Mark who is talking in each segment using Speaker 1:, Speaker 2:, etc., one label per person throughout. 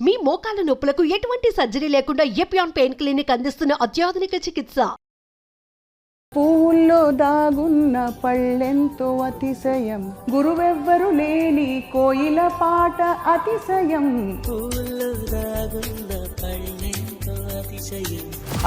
Speaker 1: మీ మోకాల నొప్పులకు ఎటువంటి సర్జరీ లేకుండా ఎపియాన్ పెయిన్ క్లినిక్ అందిస్తున్న అత్యాధునిక చికిత్స.
Speaker 2: పూల్లో దాగున్న పళ్ళెంతో అతిశయం, గురువెవ్వరు లేని కోయిల పాట అతిశయం.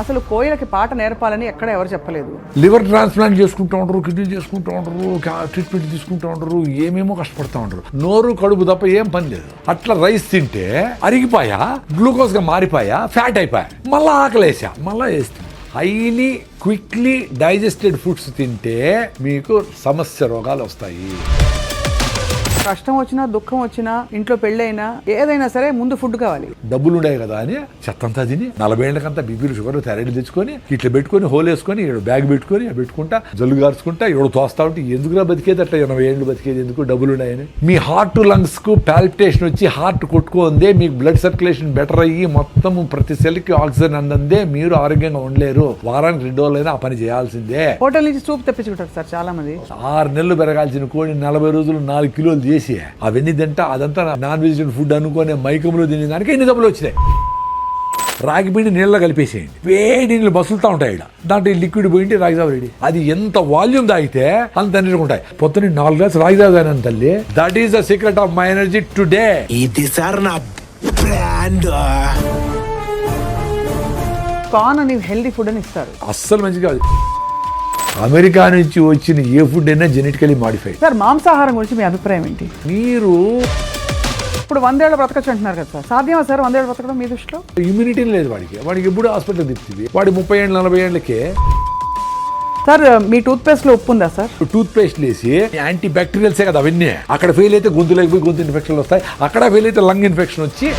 Speaker 2: అసలు కోయిలకి పాట నేర్పాలని ఎక్కడ ఎవరు చెప్పలేదు.
Speaker 3: లివర్ ట్రాన్స్ప్లాంట్ చేసుకుంటూ ఉంటారు, కిడ్నీ చేసుకుంటూ ఉంటారు, ట్రీట్మెంట్ తీసుకుంటూ ఉంటారు, ఏమేమో కష్టపడుతూ ఉంటారు. నోరు కడుపు తప్ప ఏం పని లేదు. అట్లా రైస్ తింటే అరిగిపోయా, గ్లూకోజ్ గా మారిపోయా, ఫ్యాట్ అయిపోయా, మళ్ళా ఆకలేసా, మళ్ళా వేస్తా. హైలీ క్విక్లీ డైజెస్టెడ్ ఫుడ్స్ తింటే మీకు సమస్య రోగాలు వస్తాయి.
Speaker 2: కష్టం వచ్చినా దుఃఖం వచ్చినా ఇంట్లో పెళ్ళైనా ఏదైనా సరే ముందు ఫుడ్ కావాలి.
Speaker 3: డబ్బులు ఉండే కదా అని చెత్తంతా తిని 40 ఏళ్ళకంతా బీపీలు షుగర్ థైరాయిడ్ తెచ్చుకొని ఇట్లా పెట్టుకొని హోల్ వేసుకొని బ్యాగ్ పెట్టుకొని పెట్టుకుంటా జల్లు గార్చుకుంటా తోస్తా ఉంటే ఎందుకురా బతికేది, అట్లా 80 ఏళ్ళు బతికేది ఎందుకు, డబ్బులు ఉన్నాయని. మీ హార్ట్ లంగ్స్ కు పాల్పిటేషన్ వచ్చి హార్ట్ కొట్టుకుందే, మీకు బ్లడ్ సర్క్యులేషన్ బెటర్ అయ్యి మొత్తం ప్రతి సెల్ కి ఆక్సిజన్ అందందే మీరు ఆరోగ్యంగా ఉండలేరు. వారానికి 2 రోజులైనా ఆ పని చేయాల్సిందే.
Speaker 2: హోటల్ నుంచి సూప్ తెప్పించుకుంటారు సార్ చాలా మంది.
Speaker 3: 6 నెలలు పెరగాల్సిన కోడి 40 రోజులు 4 కిలోలు చేసి అవన్నీ తింటా అదంతా నాన్ వెజిటేరియన్ ఫుడ్ అనుకునే మైకంలో తినే దానికి ఎన్ని డబ్బులు వచ్చినాయి. రాగి పిండి నీళ్ళలో కలిపేసేయండి, వేడి నీళ్ళు బసులుతూ ఉంటాయి. దాంట్లో లిక్విడ్ పోయింటి రాగిజావ రెడీ. అది ఎంత వాల్యూమ్ తాగితే అంత ఎనర్జీ ఉంటాయి. పొద్దున్న 4 గ్లాస్ రాగిజావ తాగినాను తల్లి. That is the secret of my energy today.
Speaker 4: ఇది సార్ నా బ్రాండ్.
Speaker 2: కార్న్ అని హెల్దీ ఫుడ్ అని ఇస్తారు.
Speaker 3: అస్సలు మంచిగా అమెరికా నుంచి వచ్చిన ఏ ఫుడ్ అయినా జెనెటికలీ మాడిఫైడ్.
Speaker 2: సార్ మాంసాహారం గురించి మీ అభిప్రాయం ఏంటి?
Speaker 3: మీరు
Speaker 2: ఇప్పుడు 100 ఏళ్ళు బ్రతకచ్చు అంటున్నారు కదా సార్, సాధ్యమా సార్ 100 ఏళ్ళు బ్రతకడం మీ దృష్టిలో?
Speaker 3: ఇమ్యూనిటీ లేదు వాడికి ఎప్పుడు హాస్పిటల్ తిప్పుతుంది. వాడి 30 ఏళ్ళు 40 ఏళ్ళకే.
Speaker 2: సార్ మీ టూత్ పేస్ట్ లో ఉప్పు ఉందా సార్?
Speaker 3: టూత్ పేస్ట్ వేసి యాంటీ బ్యాక్టీరియల్సే కదా అవన్నీ. అక్కడ ఫెయిల్ అయితే గొంతులోకి పోయి గొంతు ఇన్ఫెక్షన్లు వస్తాయి, అక్కడ ఫెయిల్ అయితే లంగ్ ఇన్ఫెక్షన్ వచ్చి.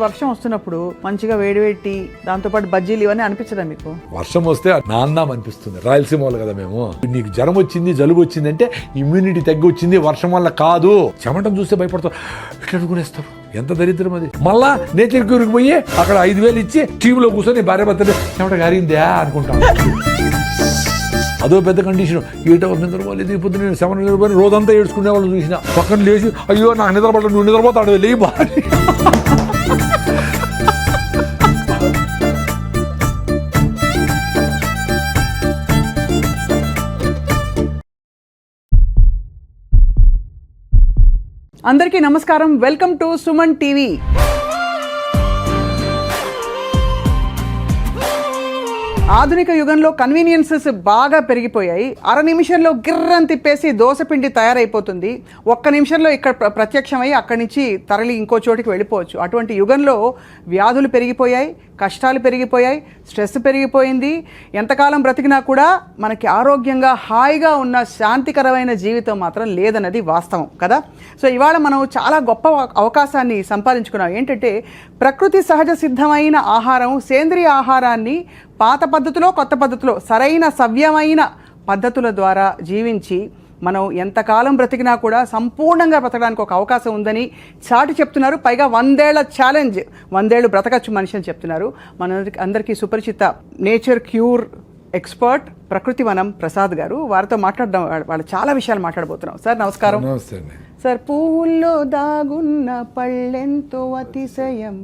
Speaker 2: వర్షం వస్తున్నప్పుడు మంచిగా వేడివేటి దాంతోపాటు బజ్జీలు ఇవన్నీ అనిపించదా మీకు?
Speaker 3: వర్షం వస్తే నాందాం అనిపిస్తుంది. రాయలసీమ వాళ్ళు కదా మేము. నీకు జ్వరం వచ్చింది, జలుబు వచ్చింది అంటే ఇమ్యూనిటీ తగ్గి వచ్చింది, వర్షం వల్ల కాదు. చెమటం చూస్తే భయపడతారు, ఇట్లా అనుకునేస్తారు. ఎంత దరిద్రం అది. మళ్ళా నేచర్ క్యూర్కి పోయి అక్కడ 5,000 ఇచ్చి టీవీలో కూర్చొని భార్య భర్తలు చెమట గారిందా అనుకుంటాం. అదో పెద్ద కండిషన్. 8 hours నిద్రపోలేదు, పొద్దున్న 7 నిద్రపోయి రోజంతా ఏడ్చుకునే వాళ్ళు చూసిన. పక్కన లేచి అయ్యో నాకు నిద్రపడ, నువ్వు నిద్రపోతాడు లేయి భార్య.
Speaker 2: అందరికీ నమస్కారం, వెల్కమ్ టు సుమన్ టీవీ. ఆధునిక యుగంలో కన్వీనియన్సెస్ బాగా పెరిగిపోయాయి. 1/2 నిమిషంలో గిర్రని తిప్పేసి దోసపిండి తయారైపోతుంది. 1 నిమిషంలో ఇక్కడ ప్రత్యక్షమై అక్కడి నుంచి తరలి ఇంకో చోటికి వెళ్ళిపోవచ్చు. అటువంటి యుగంలో వ్యాధులు పెరిగిపోయాయి, కష్టాలు పెరిగిపోయాయి, స్ట్రెస్ పెరిగిపోయింది. ఎంతకాలం బ్రతికినా కూడా మనకి ఆరోగ్యంగా హాయిగా ఉన్న శాంతికరమైన జీవితం మాత్రం లేదన్నది వాస్తవం కదా. సో ఇవాళ మనం చాలా గొప్ప అవకాశాన్ని సంపాదించుకున్నాం. ఏంటంటే ప్రకృతి సహజ సిద్ధమైన ఆహారం, సేంద్రియ ఆహారాన్ని పాత పద్ధతిలో కొత్త పద్ధతిలో సరైన సవ్యమైన పద్ధతుల ద్వారా జీవించి మనం ఎంతకాలం బ్రతికినా కూడా సంపూర్ణంగా బ్రతకడానికి ఒక అవకాశం ఉందని చాటి చెప్తున్నారు. పైగా 100 ఏళ్ల ఛాలెంజ్, 100 ఏళ్ళు బ్రతకచ్చు మనిషి అని చెప్తున్నారు. అందరికీ సుపరిచిత నేచర్ క్యూర్ ఎక్స్పర్ట్ ప్రకృతి వనం ప్రసాద్ గారు. వారితో మాట్లాడడం, వాళ్ళు చాలా విషయాలు మాట్లాడబోతున్నాం. సార్ నమస్కారం. సార్, పువ్వుల్లో దాగున్న పళ్ళెంతో అతిశయం,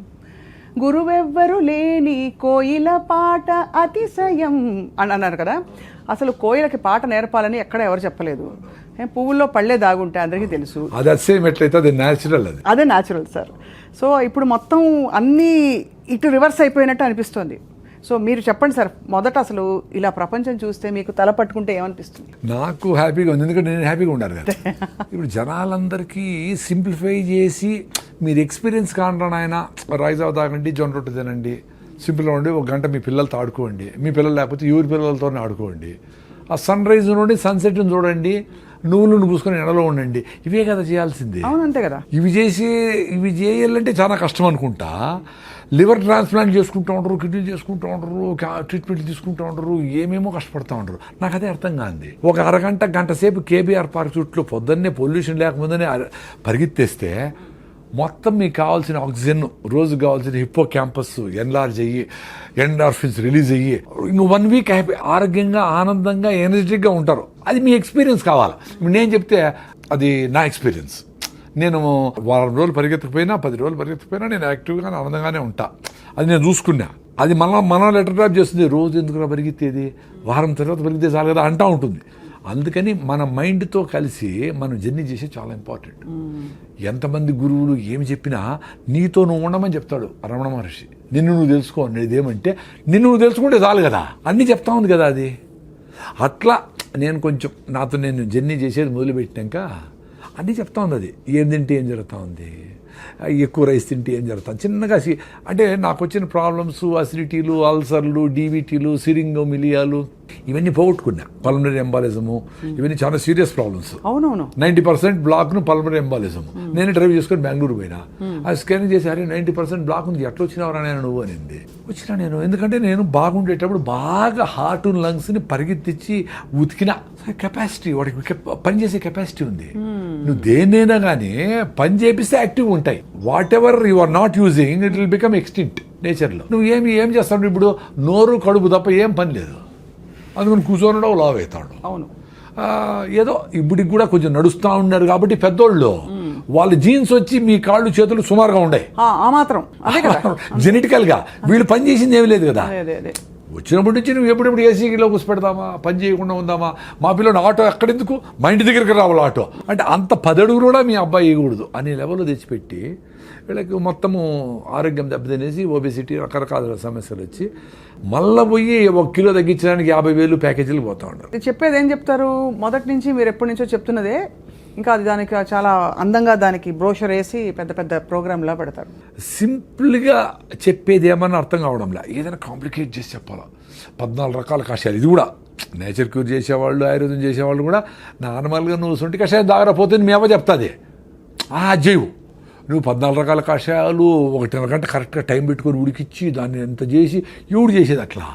Speaker 2: గురువెవ్వరు లేని కోయిల పాట అతిశయం అని అన్నారు కదా. అసలు కోయిలకి పాట నేర్పాలని ఎక్కడ ఎవరు చెప్పలేదు. పువ్వుల్లో పళ్ళే దాగుంటే అందరికీ తెలుసు. అదే న్యాచురల్ సార్. సో ఇప్పుడు మొత్తం అన్నీ ఇటు రివర్స్ అయిపోయినట్టు అనిపిస్తుంది. సో మీరు చెప్పండి సార్, మొదట అసలు ఇలా ప్రపంచం చూస్తే మీకు తల పట్టుకుంటే ఏమనిపిస్తుంది?
Speaker 3: నాకు హ్యాపీగా ఉంది, ఎందుకంటే నేను హ్యాపీగా ఉండాలి కదా. ఇప్పుడు జనాలందరికీ సింప్లిఫై చేసి మీరు ఎక్స్పీరియన్స్ కాంటాను ఆయన రైజావ తాగండి, జొన్న రొట్టె తినండి, సింపుల్గా ఉండి 1 గంట మీ పిల్లలతో ఆడుకోండి, మీ పిల్లలు లేకపోతే ఎవరి పిల్లలతోనే ఆడుకోండి, ఆ సన్ రైజ్ నుండి సన్సెట్ని చూడండి, నువ్వులను పూసుకొని ఎండలో ఉండండి. ఇవే కదా చేయాల్సింది.
Speaker 2: అవునంతే కదా.
Speaker 3: ఇవి చేయాలంటే చాలా కష్టం అనుకుంటా. లివర్ ట్రాన్స్ప్లాంట్ చేసుకుంటూ ఉంటారు, కిడ్నీ చేసుకుంటూ ఉంటారు, ట్రీట్మెంట్ తీసుకుంటూ ఉంటారు, ఏమేమో కష్టపడుతూ ఉంటారు. నాకు అదే అర్థం కాదు. ఒక గంట సేపు కేబీఆర్ పార్క్ చుట్టూ పొద్దున్నే పొల్యూషన్ లేకముందనే పరిగెత్తేస్తే మొత్తం మీకు కావాల్సిన ఆక్సిజన్, రోజుకు కావాల్సిన హిప్పో క్యాంపస్ ఎన్లార్జ్ అయ్యి ఎండార్ఫిన్స్ రిలీజ్ అయ్యి ఇంకో 1 వీక్ హ్యాపీ ఆరోగ్యంగా ఆనందంగా ఎనర్జెటిక్గా ఉంటారు. అది మీ ఎక్స్పీరియన్స్ కావాలి. నేను చెప్తే అది నా ఎక్స్పీరియన్స్. నేను వారం రోజులు పరిగెత్తకపోయినా 10 రోజులు పరిగెత్తకపోయినా నేను యాక్టివ్గా ఆనందంగానే ఉంటా. అది నేను చూసుకున్నా. అది మనం లెటర్ డ్రాప్ చేస్తుంది, రోజు ఎందుకు పరిగెత్తేది, వారం తర్వాత పరిగెత్తే చాలు కదా అంటూ ఉంటుంది. అందుకని మన మైండ్తో కలిసి మనం జర్నీ చేసే చాలా ఇంపార్టెంట్. ఎంతమంది గురువులు ఏమి చెప్పినా నీతో నువ్వు ఉండమని చెప్తాడు రమణ మహర్షి. నిన్ను నువ్వు తెలుసుకో అనేది ఏమంటే నిన్ను నువ్వు తెలుసుకుంటే చాలు కదా, అన్నీ చెప్తా ఉంది కదా. అది అట్లా నేను కొంచెం నాతో నేను జర్నీ చేసేది మొదలుపెట్టాక అన్నీ చెప్తా ఉంది. అది ఏం తింటే ఏం జరుగుతూ ఉంది, ఎక్కువ రైస్ తింటే ఏం జరుగుతుంది, చిన్నగా అంటే నాకు వచ్చిన ప్రాబ్లమ్స్ అసిడిటీలు, అల్సర్లు, డీవీటీలు, సిరింగోమిలియాలు ఇవన్నీ పోగొట్టుకున్నా. పల్మనరీ ఎంబాలిజము ఇవన్నీ చాలా సీరియస్ ప్రాబ్లమ్స్.
Speaker 2: అవునవును
Speaker 3: 90% బ్లాక్ను పల్మనరీ ఎంబాలిజము. నేను డ్రైవ్ చేసుకొని బెంగళూరు పోయినా, ఆ స్కానింగ్ చేసి అరే 90% బ్లాక్ ఉంది, ఎట్లా వచ్చినావరా నేను నువ్వు అనింది. వచ్చినా నేను ఎందుకంటే నేను బాగుండేటప్పుడు బాగా హార్ట్ లంగ్స్ని పరిగెత్తించి ఉతికిన కెపాసిటీ, వాడికి పనిచేసే కెపాసిటీ ఉంది. నువ్వు దేన్నైనా కానీ పని చేపిస్తే యాక్టివ్ ఉంటాయి. Whatever you are not using it will become extinct నేచర్లో. నువ్వు ఏం చేస్తావు ఇప్పుడు, నోరు కడుపు తప్ప ఏం పని లేదు, అందుకని కూర్చొని లావ్ అవుతాడు.
Speaker 2: అవును
Speaker 3: ఏదో ఇప్పటికి కూడా కొంచెం నడుస్తూ ఉన్నారు కాబట్టి పెద్దోళ్ళు వాళ్ళ జీన్స్ వచ్చి మీ కాళ్ళు చేతులు సుమారుగా ఉండే
Speaker 2: ఆ మాత్రం అదే కదా.
Speaker 3: జెనెటికల్గా వీళ్ళు పని చేసింది ఏమీ లేదు కదా.
Speaker 2: అదే
Speaker 3: వచ్చినప్పటి నుంచి నువ్వు ఎప్పుడెప్పుడు ఏసీలో కూర్చోపెడదామా, పని చేయకుండా ఉందామా, మా పిల్లలు ఆటో ఎక్కడెందుకు, మా ఇంటి దగ్గరికి రావాలి ఆటో అంటే అంత 10 అడుగులు కూడా మీ అబ్బాయి వేయకూడదు అనే లెవెల్లో తెచ్చిపెట్టి వీళ్ళకి మొత్తము ఆరోగ్యం దెబ్బతినేసి ఒబెసిటీ రకరకాల సమస్యలు వచ్చి మళ్ళీ పోయి 1 కిలో తగ్గించడానికి 50,000 ప్యాకేజీలు పోతా ఉంటారు.
Speaker 2: చెప్పేది ఏం చెప్తారు, మొదటి నుంచి మీరు ఎప్పటి నుంచో చెప్తున్నదే, ఇంకా అది దానికి చాలా అందంగా దానికి బ్రోషర్ వేసి పెద్ద పెద్ద ప్రోగ్రామ్లా పెడతారు.
Speaker 3: సింపుల్గా చెప్పేది ఏమన్నా అర్థం కావడంలా, ఏదైనా కాంప్లికేట్ చేసి చెప్పాలా. 14 రకాల కషాయాలు, ఇది కూడా నేచర్ క్యూర్ చేసేవాళ్ళు, ఆయుర్వేదం చేసేవాళ్ళు కూడా నార్మల్గా నువ్వు సొంటి కషాయం దాగరపోతే మీ అవ్వ చెప్తుంది జైవు, నువ్వు 14 రకాల కషాయాలు 1.5 గంట కరెక్ట్గా టైం పెట్టుకొని ఉడికిచ్చి దాన్ని ఎంత చేసి ఎవడు చేసేది అట్లా,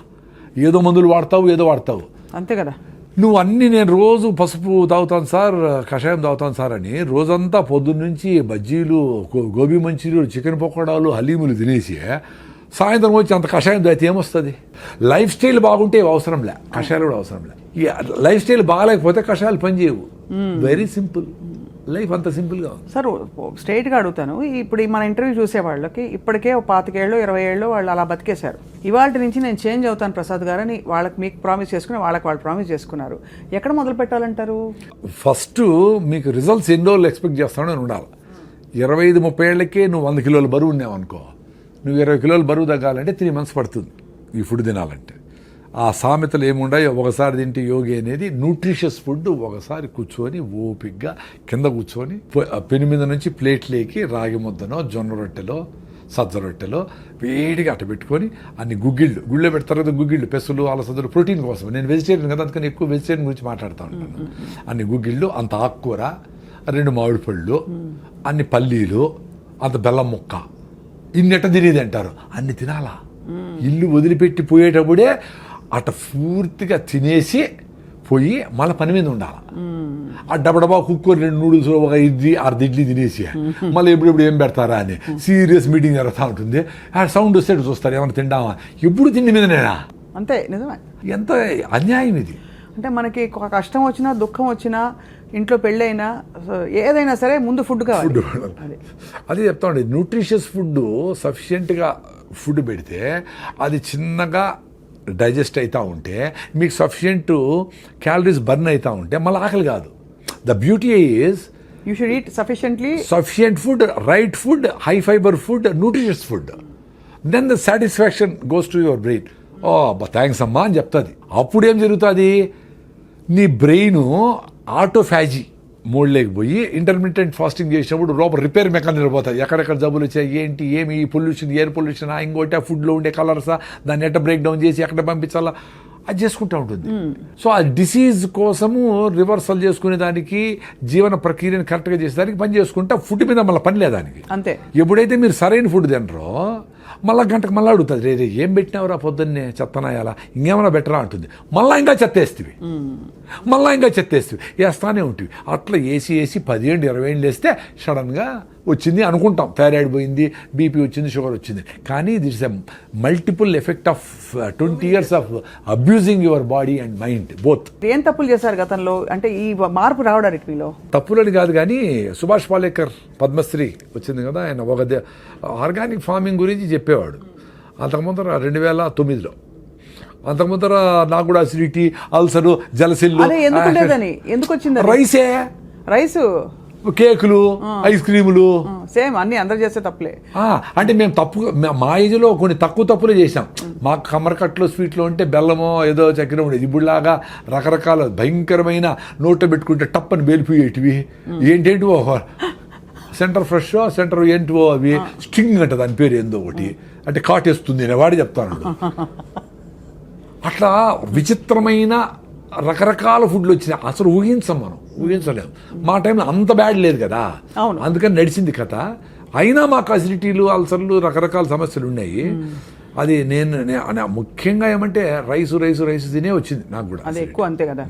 Speaker 3: ఏదో మందులు వాడతావు
Speaker 2: అంతే కదా.
Speaker 3: నువ్వు అన్నీ నేను రోజు పసుపు తాగుతాను సార్, కషాయం తాగుతాను సార్ అని రోజంతా పొద్దున్న నుంచి బజ్జీలు, గోబీ మంచూరియలు, చికెన్ పకోడాలు, హలీములు తినేసి సాయంత్రం వచ్చి అంత కషాయం తాగితే ఏమొస్తుంది. లైఫ్ స్టైల్ బాగుంటే అవసరంలే, కషాయాలు కూడా అవసరంలే. లైఫ్ స్టైల్ బాగాలేకపోతే కషాయాలు పనిచేయవు. వెరీ సింపుల్ లైఫ్, అంత సింపుల్గా ఉంది.
Speaker 2: సార్ స్ట్రైట్గా అడుగుతాను, ఇప్పుడు మన ఇంటర్వ్యూ చూసే వాళ్ళకి ఇప్పటికే 25 ఏళ్ళు 20 ఏళ్ళు వాళ్ళు అలా బతికేశారు. ఇవాళ నుంచి నేను చేంజ్ అవుతాను ప్రసాద్ గారు అని వాళ్ళకి మీకు ప్రామిస్ చేసుకుని వాళ్ళు ప్రామిస్ చేసుకున్నారు. ఎక్కడ మొదలు పెట్టాలంటారు?
Speaker 3: ఫస్ట్ మీకు రిజల్ట్స్ ఎన్ని రోజులు ఎక్స్పెక్ట్ చేస్తానని ఉండాలి. 25-30 ఏళ్ళకే నువ్వు 100 కిలోల బరువు ఉన్నావు అనుకో, నువ్వు 20 కిలోల బరువు తగ్గాలంటే 3 months పడుతుంది ఈ ఫుడ్ తినాలంటే. ఆ సామెతలు ఏముండాయో, ఒకసారి తింటే యోగి అనేది న్యూట్రిషియస్ ఫుడ్. ఒకసారి కూర్చొని ఓపిగ్గా కింద కూర్చొని పెను మీద నుంచి ప్లేట్లేకి రాగి ముద్దనో, జొన్న రొట్టెలో, సజ్జ రొట్టెలో వేడిగా అట్ట పెట్టుకొని అన్ని గుళ్ళో పెడతారు కదా గుగ్గిళ్ళు, పెసలు, అలసందలు ప్రోటీన్ కోసం. నేను వెజిటేరియన్ కదా, అందుకని ఎక్కువ వెజిటేరియన్ గురించి మాట్లాడుతూ ఉంటాను. అన్ని గుగ్గిళ్ళు, అంత ఆకుకూర, 2 మామిడి పళ్ళు, అన్ని పల్లీలు, అంత బెల్లం ముక్క, ఇన్నెట్ట తినేది అంటారు. అన్ని తినాలా, ఇల్లు వదిలిపెట్టి పోయేటప్పుడే అట్ట పూర్తిగా తినేసి పోయి మళ్ళీ పని మీద ఉండాలి. ఆ డబ్బా కుక్కర్ 2 నూడిల్స్, ఒక అర్ధ ఇడ్లీ తినేసి మళ్ళీ ఎప్పుడెప్పుడు ఏం పెడతారా అని సీరియస్ మీటింగ్ జరుగుతూ ఉంటుంది. ఆ సౌండ్ వస్తే చూస్తారు ఏమైనా తింటామా, ఎప్పుడు తిండి మీద నేనా.
Speaker 2: అంతే, నిజమే.
Speaker 3: ఎంత అన్యాయం ఇది.
Speaker 2: అంటే మనకి కష్టం వచ్చినా, దుఃఖం వచ్చినా, ఇంట్లో పెళ్ళైనా, ఏదైనా సరే ముందు ఫుడ్ కావాలి.
Speaker 3: అదే చెప్తా ఉండే, న్యూట్రిషియస్ ఫుడ్ సఫిషియెంట్గా ఫుడ్ పెడితే అది చిన్నగా డైజెస్ట్ అవుతూ ఉంటే మీకు సఫిషియెంట్ క్యాలరీస్ బర్న్ అవుతూ ఉంటే మళ్ళీ ఆకలి కాదు. The beauty is
Speaker 2: you should eat
Speaker 3: sufficient food, right food, high fibre food, nutritious food. Then the satisfaction goes to your brain. Thanks అమ్మా అని చెప్తుంది. అప్పుడు ఏం జరుగుతుంది, నీ బ్రెయిన్ ఆటోఫాజీ మోడ్లోకి పోయి ఇంటర్మీడియట్ ఫాస్టింగ్ చేసినప్పుడు లోపల రిపేర్ మెకానిజం పోతాయి. ఎక్కడెక్కడ జబ్బులు వచ్చాయి, ఏంటి, ఏమి పొల్యూషన్, ఎయిర్ పొల్యూషన్, ఇంకోటి ఆ ఫుడ్లో ఉండే కలర్సా, దాన్ని ఎట్ట బ్రేక్ డౌన్ చేసి ఎక్కడ పంపించాలా అది చేసుకుంటూ ఉంటుంది. సో ఆ డిసీజ్ కోసము రివర్సల్ చేసుకునే దానికి, జీవన ప్రక్రియను కరెక్ట్గా చేసేదానికి పని చేసుకుంటా ఫుడ్ మీద మళ్ళీ పని లేదానికి.
Speaker 2: అంతే. ఎప్పుడైతే
Speaker 3: మీరు సరైన ఫుడ్ తినరో మళ్ళీ గంటకు మళ్ళీ అడుగుతుంది, రే ఏం పెట్టినావురా పొద్దున్నే, చెత్తనాయాలా, ఇంకేమైనా బెటరా అంటుంది. మళ్ళీ ఇంకా చెత్తేస్తుంది, వేస్తానే ఉంటుంది. అట్లా వేసి 10 ఏళ్ళు 20 ఏళ్ళు వేస్తే సడన్గా వచ్చింది అనుకుంటాం, థైరాయిడ్ పోయింది, బీపీ వచ్చింది, షుగర్ వచ్చింది. కానీ that's a multiple effect of 20 years of abusing your body and mind both.
Speaker 2: ఏం తప్పులు చేశారు గతంలో అంటే ఈ మార్పు రావడానికి మీలో?
Speaker 3: తప్పులని కాదు కానీ సుభాష్ పాలేకర్ పద్మశ్రీ వచ్చింది కదా, ఆయన ఒక ఆర్గానిక్ ఫార్మింగ్ గురించి చెప్పేవాడు. అంతకుముందర 2009లో, అంతకుముందర నాకు కూడా అసిడిటీ, అల్సరు, జలసిల్లు.
Speaker 2: అదే ఎందుకు వచ్చింది? రైస్,
Speaker 3: కేకులు, ఐస్ క్రీములు,
Speaker 2: సేమ్ అన్ని అందరు చేస్తే తప్పులే.
Speaker 3: అంటే మేము మా ఏజ్లో కొన్ని తక్కువ తప్పులే చేసాం. మా కమ్మరకట్లో స్వీట్లో ఉంటే బెల్లమో ఏదో చక్కెర ఉండేది. ఇప్పుడులాగా రకరకాల భయంకరమైన నోట్లో పెట్టుకుంటే టప్పని బేలిపోయేటివి, ఏంటేంటివో సెంటర్ ఫ్రెష్, సెంటర్ ఏంటివో అవి స్ట్రింగ్ అంట దాని పేరు ఏందో ఒకటి, అంటే కాటేస్తుంది అని వాడి చెప్తాను. అట్లా విచిత్రమైన రకరకాల ఫుడ్లు వచ్చినాయి. అసలు ఊహించలేము. మా టైంలో అంత బ్యాడ్ లేదు కదా, అందుకని నడిచింది కథ. అయినా మాకు అసిడిటీలు, అల్సర్లు, రకరకాల సమస్యలు ఉన్నాయి. అది నేను ముఖ్యంగా ఏమంటే రైస్ తినే వచ్చింది నాకు కూడా.
Speaker 2: అది ఎక్కువ అంతే కదా.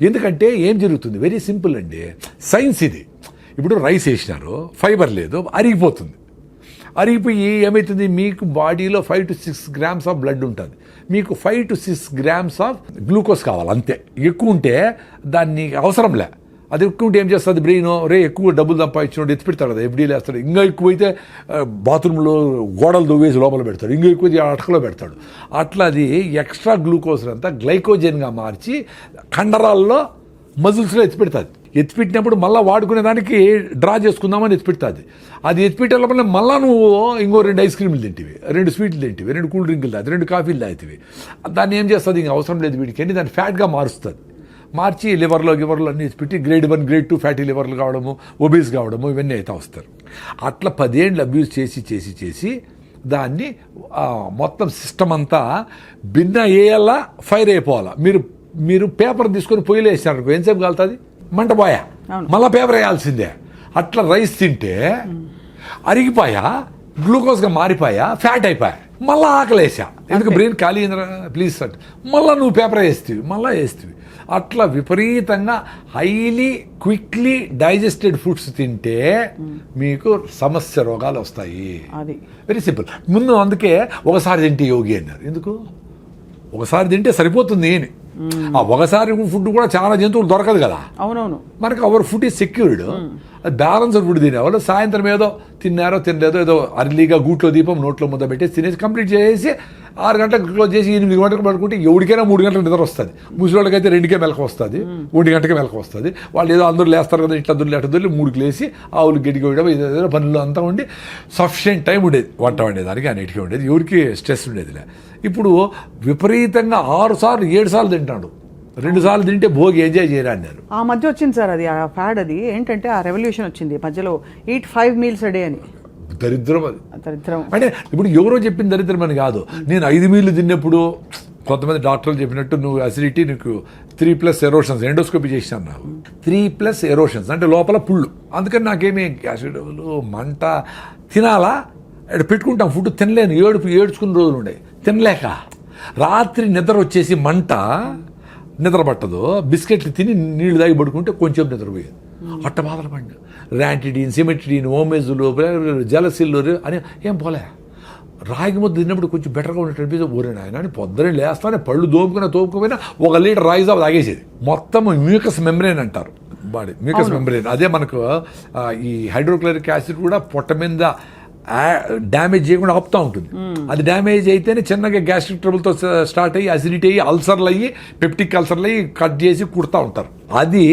Speaker 3: ఎందుకంటే ఏం జరుగుతుంది, వెరీ సింపుల్ అండి, సైన్స్ ఇది. ఇప్పుడు రైస్ వేసినారు, ఫైబర్ లేదు, అరిగిపోతుంది. అరిగిపోయి ఏమవుతుంది, మీకు బాడీలో 5 to 6 grams ఆఫ్ బ్లడ్ ఉంటుంది, మీకు 5 to 6 grams ఆఫ్ గ్లూకోజ్ కావాలి అంతే. ఎక్కువ ఉంటే దాన్ని అవసరంలే. అది ఎక్కువ ఉంటే ఏం చేస్తుంది బ్రెయిన్, ఎక్కువ డబ్బులు సంపాదించినోడు ఎత్తి పెడతాడు కదా, ఎఫ్డీలు వేస్తాడు. ఇంకా ఎక్కువైతే బాత్రూంలో గోడలు దువ్వేసి లోపల పెడతాడు, ఇంకా ఎక్కువైతే అటకలో పెడతాడు. అట్లా అది ఎక్స్ట్రా గ్లూకోజ్ అంతా గ్లైకోజన్గా మార్చి కండరాల్లో మజిల్స్లో ఎత్తిపెడుతుంది. ఎత్తిపెట్టినప్పుడు మళ్ళీ వాడుకునే దానికి డ్రా చేసుకుందామని ఎత్తిపెడుతుంది. అది ఎత్తిపెట్టే లోపల మళ్ళీ నువ్వు ఇంకో 2 ఐస్ క్రీములు తింటివి, 2 స్వీట్లు తింటివి, 2 కూల్ డ్రింకులు తాగి, 2 కాఫీలు తాగుతావి. దాన్ని ఏం చేస్తుంది, ఇంక అవసరం లేదు వీడికి అని దాన్ని ఫ్యాట్గా మారుస్తుంది. మార్చి లివర్లో అన్ని ఎత్తిపెట్టి గ్రేడ్ 1, గ్రేడ్ 2 ఫ్యాటీ లివర్లు కావడము, ఒబీస్ కావడము, ఇవన్నీ అయితే వస్తారు. అట్లా 10 ఏళ్ళు అబ్యూజ్ చేసి దాన్ని మొత్తం సిస్టమ్ అంతా భిన్న వేయాలా, ఫైర్ అయిపోవాలా. మీరు పేపర్ తీసుకొని పొయ్యిలో వేసినారు, ఎంతసేపు కాలుతుంది, మంట పోయా, మళ్ళీ పేపర్ వేయాల్సిందే. అట్లా రైస్ తింటే అరిగిపోయా, గ్లూకోజ్గా మారిపోయా, ఫ్యాట్ అయిపోయా, మళ్ళీ ఆకలేసా. ఎందుకు బ్రెయిన్ ఖాళీ అయిందిరా ప్లీజ్ అంటే మళ్ళీ నువ్వు పేపర్ వేస్తేవి. అట్లా విపరీతంగా హైలీ క్విక్లీ డైజెస్టెడ్ ఫుడ్స్ తింటే మీకు సమస్య రోగాలు వస్తాయి. Very simple. ముందు అందుకే ఒకసారి తింటే యోగి అన్నారు. ఎందుకు ఒకసారి తింటే సరిపోతుంది అని. ఆ ఒకసారి ఫుడ్ కూడా చాలా జంతువులు దొరకదు కదా.
Speaker 2: అవునవును.
Speaker 3: మనకు our food is secured. Balanced food తినేవాళ్ళు సాయంత్రం ఏదో తిన్నారో తినలేదో ఏదో అర్లీగా గూట్లో దీపం నోట్లో ముద్ద పెట్టేసి తినేసి కంప్లీట్ చేసి 6 గంటలకు క్లోజ్ చేసి 8 గంటలకు పడుకుంటే ఎవరికైనా 3 గంటలకు నిద్ర వస్తుంది. ముసలివాళ్ళకైతే 2కే మెలకు వస్తుంది, 1 గంటకే మెలకు వస్తుంది. వాళ్ళు ఏదో అందరూ లేస్తారు కదా, ఇట్లా దొరికి 3కి లేసి ఆవులు గడ్డి కోయడం ఏదో పనులు అంతా ఉండి సఫిషియెంట్ టైం ఉండేది వంట వండేదానికి, అన్నిటికీ ఉండేది, ఎవరికి స్ట్రెస్ ఉండేదిలే. ఇప్పుడు విపరీతంగా 6 సార్లు 7 సార్లు తింటాడు. 2 సార్లు తింటే భోగి ఎంజాయ్ చేయరా అన్నారు.
Speaker 2: ఆ మధ్య వచ్చింది సార్ అది, ఆ ఫ్యాడ్. అది ఏంటంటే ఆ రెవల్యూషన్ వచ్చింది మధ్యలో, eat 5 meals a day అని.
Speaker 3: దరిద్రం అది.
Speaker 2: దరిద్రం
Speaker 3: అంటే ఇప్పుడు ఎవరో చెప్పిన దరిద్రం అని కాదు. నేను 5 మీల్లు తిన్నప్పుడు కొంతమంది డాక్టర్లు చెప్పినట్టు నువ్వు అసిడిటీ, నీకు 3+ ఎరోషన్స్, ఎండోస్కోపీ చేసినాను నాకు. 3+ ఎరోషన్స్ అంటే లోపల పుళ్ళు. అందుకని నాకేమీ యాసిడ్లు, మంట, తినాలా పెట్టుకుంటాం ఫుడ్ తినలేను, ఏడ్చుకున్న రోజులు ఉండే తినలేక. రాత్రి నిద్ర వచ్చేసి మంట, నిద్ర పట్టదు, బిస్కెట్లు తిని నీళ్లు తాగి పడుకుంటే కొంచెం నిద్రపోయేది. అట్ట బాధలు పడినా ర్యాంటిడీన్, సిమెట్రిడీన్, ఓమేజులు, జలసిల్లు అని ఏం పోలే. రాగి ముద్ద తిన్నప్పుడు కొంచెం బెటర్గా ఉన్నట్టు అనిపిస్తే ఊరే నాయన అని పొద్దునే లేస్తానే పళ్ళు తోపుకుపోయినా 1 లీటర్ రాగి జావ తాగేసేది. మొత్తం మ్యూకస్ మెంబ్రేన్ అంటారు బాడీ, మ్యూకస్ మెంబ్రేన్. అదే మనకు ఈ హైడ్రోక్లోరిక్ యాసిడ్ కూడా పొట్ట మీద డ్యామేజ్ చేయకుండా ఆపుతూ ఉంటుంది. అది డ్యామేజ్ అయితేనే చిన్నగా గ్యాస్ట్రిక్ ట్రబుల్తో స్టార్ట్ అయ్యి అసిడిటీ అయ్యి అల్సర్లు అయ్యి పెప్టిక్ అల్సర్లు అయ్యి కట్ చేసి కుడతా ఉంటారు. అది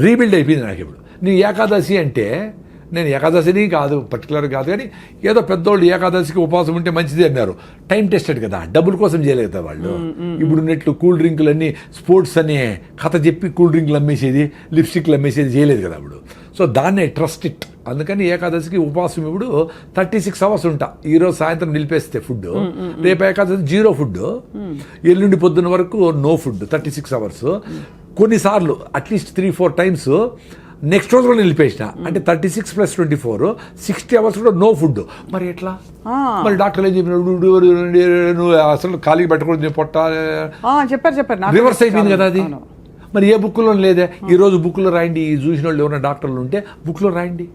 Speaker 3: రీబిల్డ్ అయిపోయింది నాకు. ఇప్పుడు నీ ఏకాదశి అంటే, నేను ఏకాదశిని కాదు పర్టికులర్ కాదు కానీ ఏదో పెద్దోళ్ళు ఏకాదశికి ఉపవాసం ఉంటే మంచిది అన్నారు. టైం టెస్టెడ్ కదా, డబ్బుల కోసం చేయలేదు కదా వాళ్ళు. ఇప్పుడు నెట్లు కూల్ డ్రింకులు అన్నీ స్పోర్ట్స్ అనే కథ చెప్పి కూల్ డ్రింకులు అమ్మేసేది, లిప్స్టిక్లు అమ్మేసేది చేయలేదు కదా అప్పుడు. సో దాన్నే ట్రస్ట్ ఇట్. అందుకని ఏకాదశికి ఉపవాసం ఇప్పుడు 36 hours ఉంటా. ఈరోజు సాయంత్రం నిలిపేస్తే ఫుడ్, రేపు ఏకాదశి 0 ఫుడ్, ఎల్లుండి పొద్దున్న వరకు నో ఫుడ్ 36 hours. కొన్నిసార్లు అట్లీస్ట్ 3-4 times నెక్స్ట్ రోజు కూడా నిలిపేసిన. అంటే 36 + 24 60 hours కూడా నో ఫుడ్. మరి ఎట్లా? మరి డాక్టర్లు ఏం చెప్పినాడు, నువ్వు అసలు ఖాళీ పెట్టకూడదు పొట్ట,
Speaker 2: చెప్పారు
Speaker 3: రివర్స్ అయిపోయింది కదా అది. మరి ఏ బుక్లో లేదే. ఈ రోజు బుక్లో రాయండి, ఈ చూసిన వాళ్ళు ఎవరైనా డాక్టర్లు ఉంటే బుక్లో రాయండి.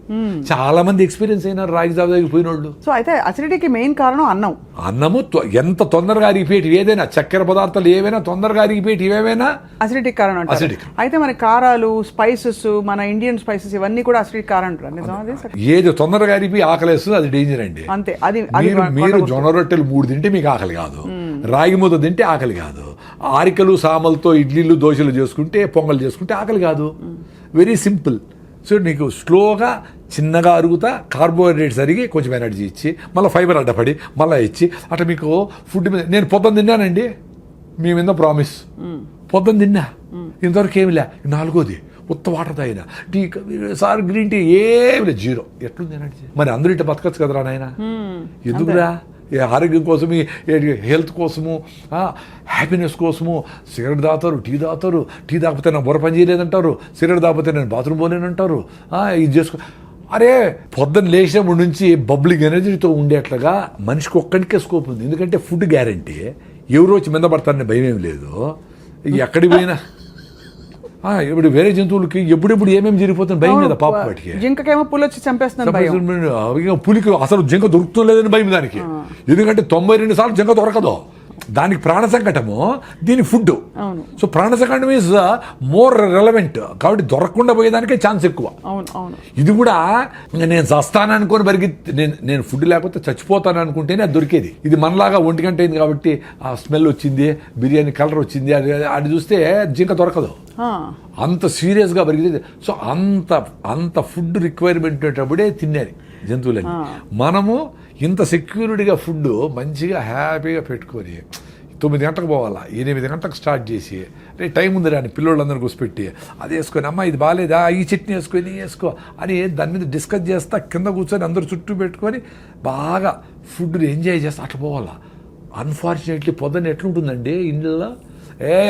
Speaker 3: చాలా మంది ఎక్స్పీరియన్స్ అయినారు రాగి జావ దగ్గర పోయిన వాళ్ళు.
Speaker 2: సో అయితే అసిడిటీకి మెయిన్ కారణం అన్నం.
Speaker 3: అన్నము ఎంత తొందరగా అరిగిపోయేటి ఏదైనా, చక్కెర పదార్థాలు ఏవైనా తొందరగా అరిగిపోయేటి ఏవైనా
Speaker 2: అసిడిటీ కారణం అంటారు.
Speaker 3: Acidic.
Speaker 2: అయితే మరి కారాలు, స్పైసెస్, మన ఇండియన్ స్పైసెస్ ఇవన్నీ కూడా అసిడిటీ కారణం అంటారు. నిజమా అది?
Speaker 3: ఏది తొందరగా అరిగిపోయి ఆకలేస్తుంది అది డేంజర్ అండి.
Speaker 2: అంతే. అది
Speaker 3: మీరు జొన్న రొట్టెలు 3 తింటే మీకు ఆకలి కాదు, రాగి ముద్ద తింటే ఆకలి కాదు, ఆరికలు సామలతో ఇడ్లీలు దోశలు చేసుకుంటే పొంగల్ చేసుకుంటే ఆకలి కాదు. Very simple. సో నీకు స్లోగా చిన్నగా అరుగుతా కార్బోహైడ్రేట్స్ అరిగి కొంచెం ఎనర్జీ ఇచ్చి మళ్ళీ ఫైబర్ అడ్డపడి మళ్ళీ ఇచ్చి అట్లా మీకు ఫుడ్ మీద. నేను పొద్దున్న తిన్నానండి, మీ మీద ప్రామిస్, పొద్దున్న తిన్నా, ఇంతవరకు ఏమి లే. 4వది ఉత్త వాటర్ తాగిన, టీ సార్ గ్రీన్ టీ ఏమి లేదు, 0. ఎట్లుంది ఎనర్జీ? మరి అందరూ ఇట్లా బతకచ్చు కదరా నాయన. ఎందుకురా? ఆరోగ్యం కోసము, హెల్త్ కోసము, హ్యాపీనెస్ కోసము సిగరెట్ తాగుతారు, టీ తాగుతారు. టీ తాగితే నా బుర్ర పని చేయలేదంటారు, సిగరెట్ తాగితే నేను బాత్రూమ్ పోలేనంటారు. ఇది చేసుకో. అరే పొద్దున్న లేచినప్పటి నుంచి బబ్లింగ్ ఎనర్జీతో ఉండేట్లుగా మనిషికి ఒక్కడికే స్కోప్ ఉంది. ఎందుకంటే ఫుడ్ గ్యారంటీ, ఎవరు వచ్చి మీద పడతారనే భయం ఏమి లేదు. ఎక్కడికి పోయినా ఇప్పుడు వేరే జంతువులకి ఎప్పుడెప్పుడు ఏమేమి జరిగిపోతుంది భయం మీద. పాప వాటికి
Speaker 2: జింకకేమో పులి వచ్చి చంపేస్తుంది.
Speaker 3: పులికి అసలు జింక దొరుకుతుంది లేదని భయం దానికి. ఎందుకంటే 92 సార్లు జింక దొరకదు. దానికి ప్రాణ సంకటము, దీని ఫుడ్. సో ప్రాణ సంకటం ఈజ్ మోర్ రెలవెంట్. కాబట్టి దొరకకుండా పోయేదానికే ఛాన్స్ ఎక్కువ. ఇది కూడా నేను చస్తాను అనుకొని నేను ఫుడ్ లేకపోతే చచ్చిపోతాను అనుకుంటేనే అది దొరికేది. ఇది మనలాగా 1 గంట అయింది కాబట్టి ఆ స్మెల్ వచ్చింది, బిర్యానీ కలర్ వచ్చింది, అది చూస్తే జింక దొరకదు. అంత సీరియస్గా పెరిగింది. సో అంత ఫుడ్ రిక్వైర్మెంట్ ఉండేటప్పుడే తినేది జంతువులని. మనము ఇంత సెక్యూరిటీగా ఫుడ్ మంచిగా హ్యాపీగా పెట్టుకొని 9 గంటలకు పోవాలా, 8 గంటలకు స్టార్ట్ చేసి రే టైం ఉంది రాని పిల్లోళ్ళందరూ కూర్చోపెట్టి అది వేసుకొని, అమ్మ ఇది బాగాలేదా, ఈ చట్నీ వేసుకొని వేసుకో అని దాని మీద డిస్కస్ చేస్తా, కింద కూర్చొని అందరూ చుట్టూ పెట్టుకొని బాగా ఫుడ్ని ఎంజాయ్ చేస్తా అట్లా పోవాలా. అన్ఫార్చునేట్లీ పొద్దున్న ఎట్లుంటుందండి ఇంట్లో,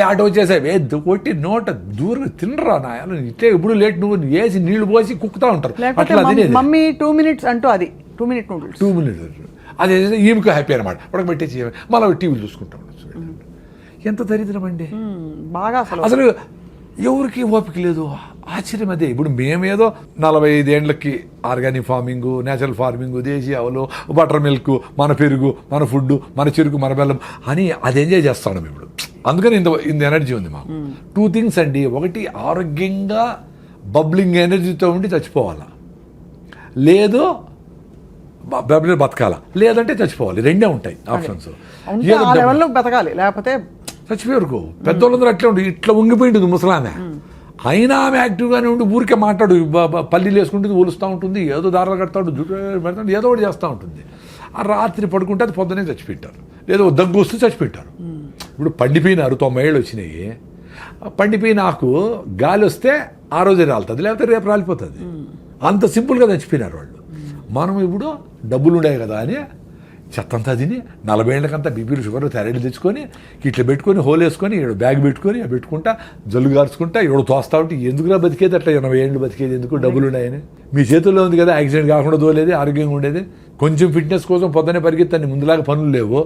Speaker 3: ఆటో వచ్చేసాయి కొట్టి నోట దూరం తినరా నాయన, ఇట్లే ఇప్పుడు లేట్ నువ్వు వేసి నీళ్లు పోసి కుక్కుతా ఉంటారు. అట్లా
Speaker 2: మమ్మీ 2 minutes అంటూ అది 2 minute నూడిల్స్
Speaker 3: 2 minutes అదే ఈమెకు హ్యాపీ అనమాట. ఉడకబెట్టేసి మళ్ళీ టీవీలు చూసుకుంటాం. ఎంత దరిద్రం అండి
Speaker 2: బాగా.
Speaker 3: అసలు ఎవరికి ఓపిక లేదు. ఆశ్చర్యం అదే. ఇప్పుడు మేమేదో 45 ఏళ్ళకి ఆర్గానిక్ ఫార్మింగ్, నేచురల్ ఫార్మింగ్, దేశీ ఆవులు, బటర్ మిల్క్, మన పెరుగు, మన ఫుడ్, మన చెరుకు, మన బెల్లం అని అది ఎంజాయ్ చేస్తాం ఇప్పుడు. అందుకని ఇంత ఎనర్జీ ఉంది మాకు. 2 things అండి. ఒకటి ఆరోగ్యంగా బబ్లింగ్ ఎనర్జీతో ఉండి చచ్చిపోవాలా, లేదు బతకాల, లేదంటే చచ్చిపోవాలి. 2 ఉంటాయి ఆప్షన్స్.
Speaker 2: బతకాలి లేకపోతే
Speaker 3: చచ్చిపోయారు. పెద్దోళ్ళందరూ అట్లే ఉండి ఇట్లా ఉంగిపోయింటుంది ముసలామె. అయినా ఆమె యాక్టివ్గానే ఉండి ఊరికే మాట్లాడు, పల్లీలు వేసుకుంటుంది, ఊలుస్తూ ఉంటుంది, ఏదో దారాలు కడతాడు, జుట్టు పెడతాడు, ఏదో ఒకటి చేస్తూ ఉంటుంది. ఆ రాత్రి పడుకుంటే అది పొద్దునే చచ్చిపెట్టారు, లేదో దగ్గు వస్తూ చచ్చిపెట్టారు. ఇప్పుడు పండిపోయినారు, 90 ఏళ్ళు వచ్చినాయి. పండిపోయిన ఆకు గాలి వస్తే ఆ రోజే రాలుతుంది, లేకపోతే రేపు రాలిపోతుంది. అంత సింపుల్గా చచ్చిపోయినారు వాళ్ళు. మనం ఇప్పుడు డబ్బులు ఉండే కదా అని చెత్తంతా తిని 40 ఏళ్ళకంతా బీపీలు షుగర్ థైరాయిడ్ తెచ్చుకొని ఇట్లా పెట్టుకొని హోల్ వేసుకొని ఇక్కడ బ్యాగ్ పెట్టుకొని పెట్టుకుంటా జల్లు గార్చుకుంటా ఎవడో తోస్తా ఉంటే ఎందుకురా బతికేది అట్లా 80 ఏళ్ళు బతికేది ఎందుకు, డబ్బులు ఉన్నాయని. మీ చేతుల్లో ఉంది కదా, యాక్సిడెంట్ కాకుండా దోలేది, ఆరోగ్యంగా ఉండేది. కొంచెం ఫిట్నెస్ కోసం పొద్దునే పరిగెత్తండి, ముందులాగా పనులు లేవు.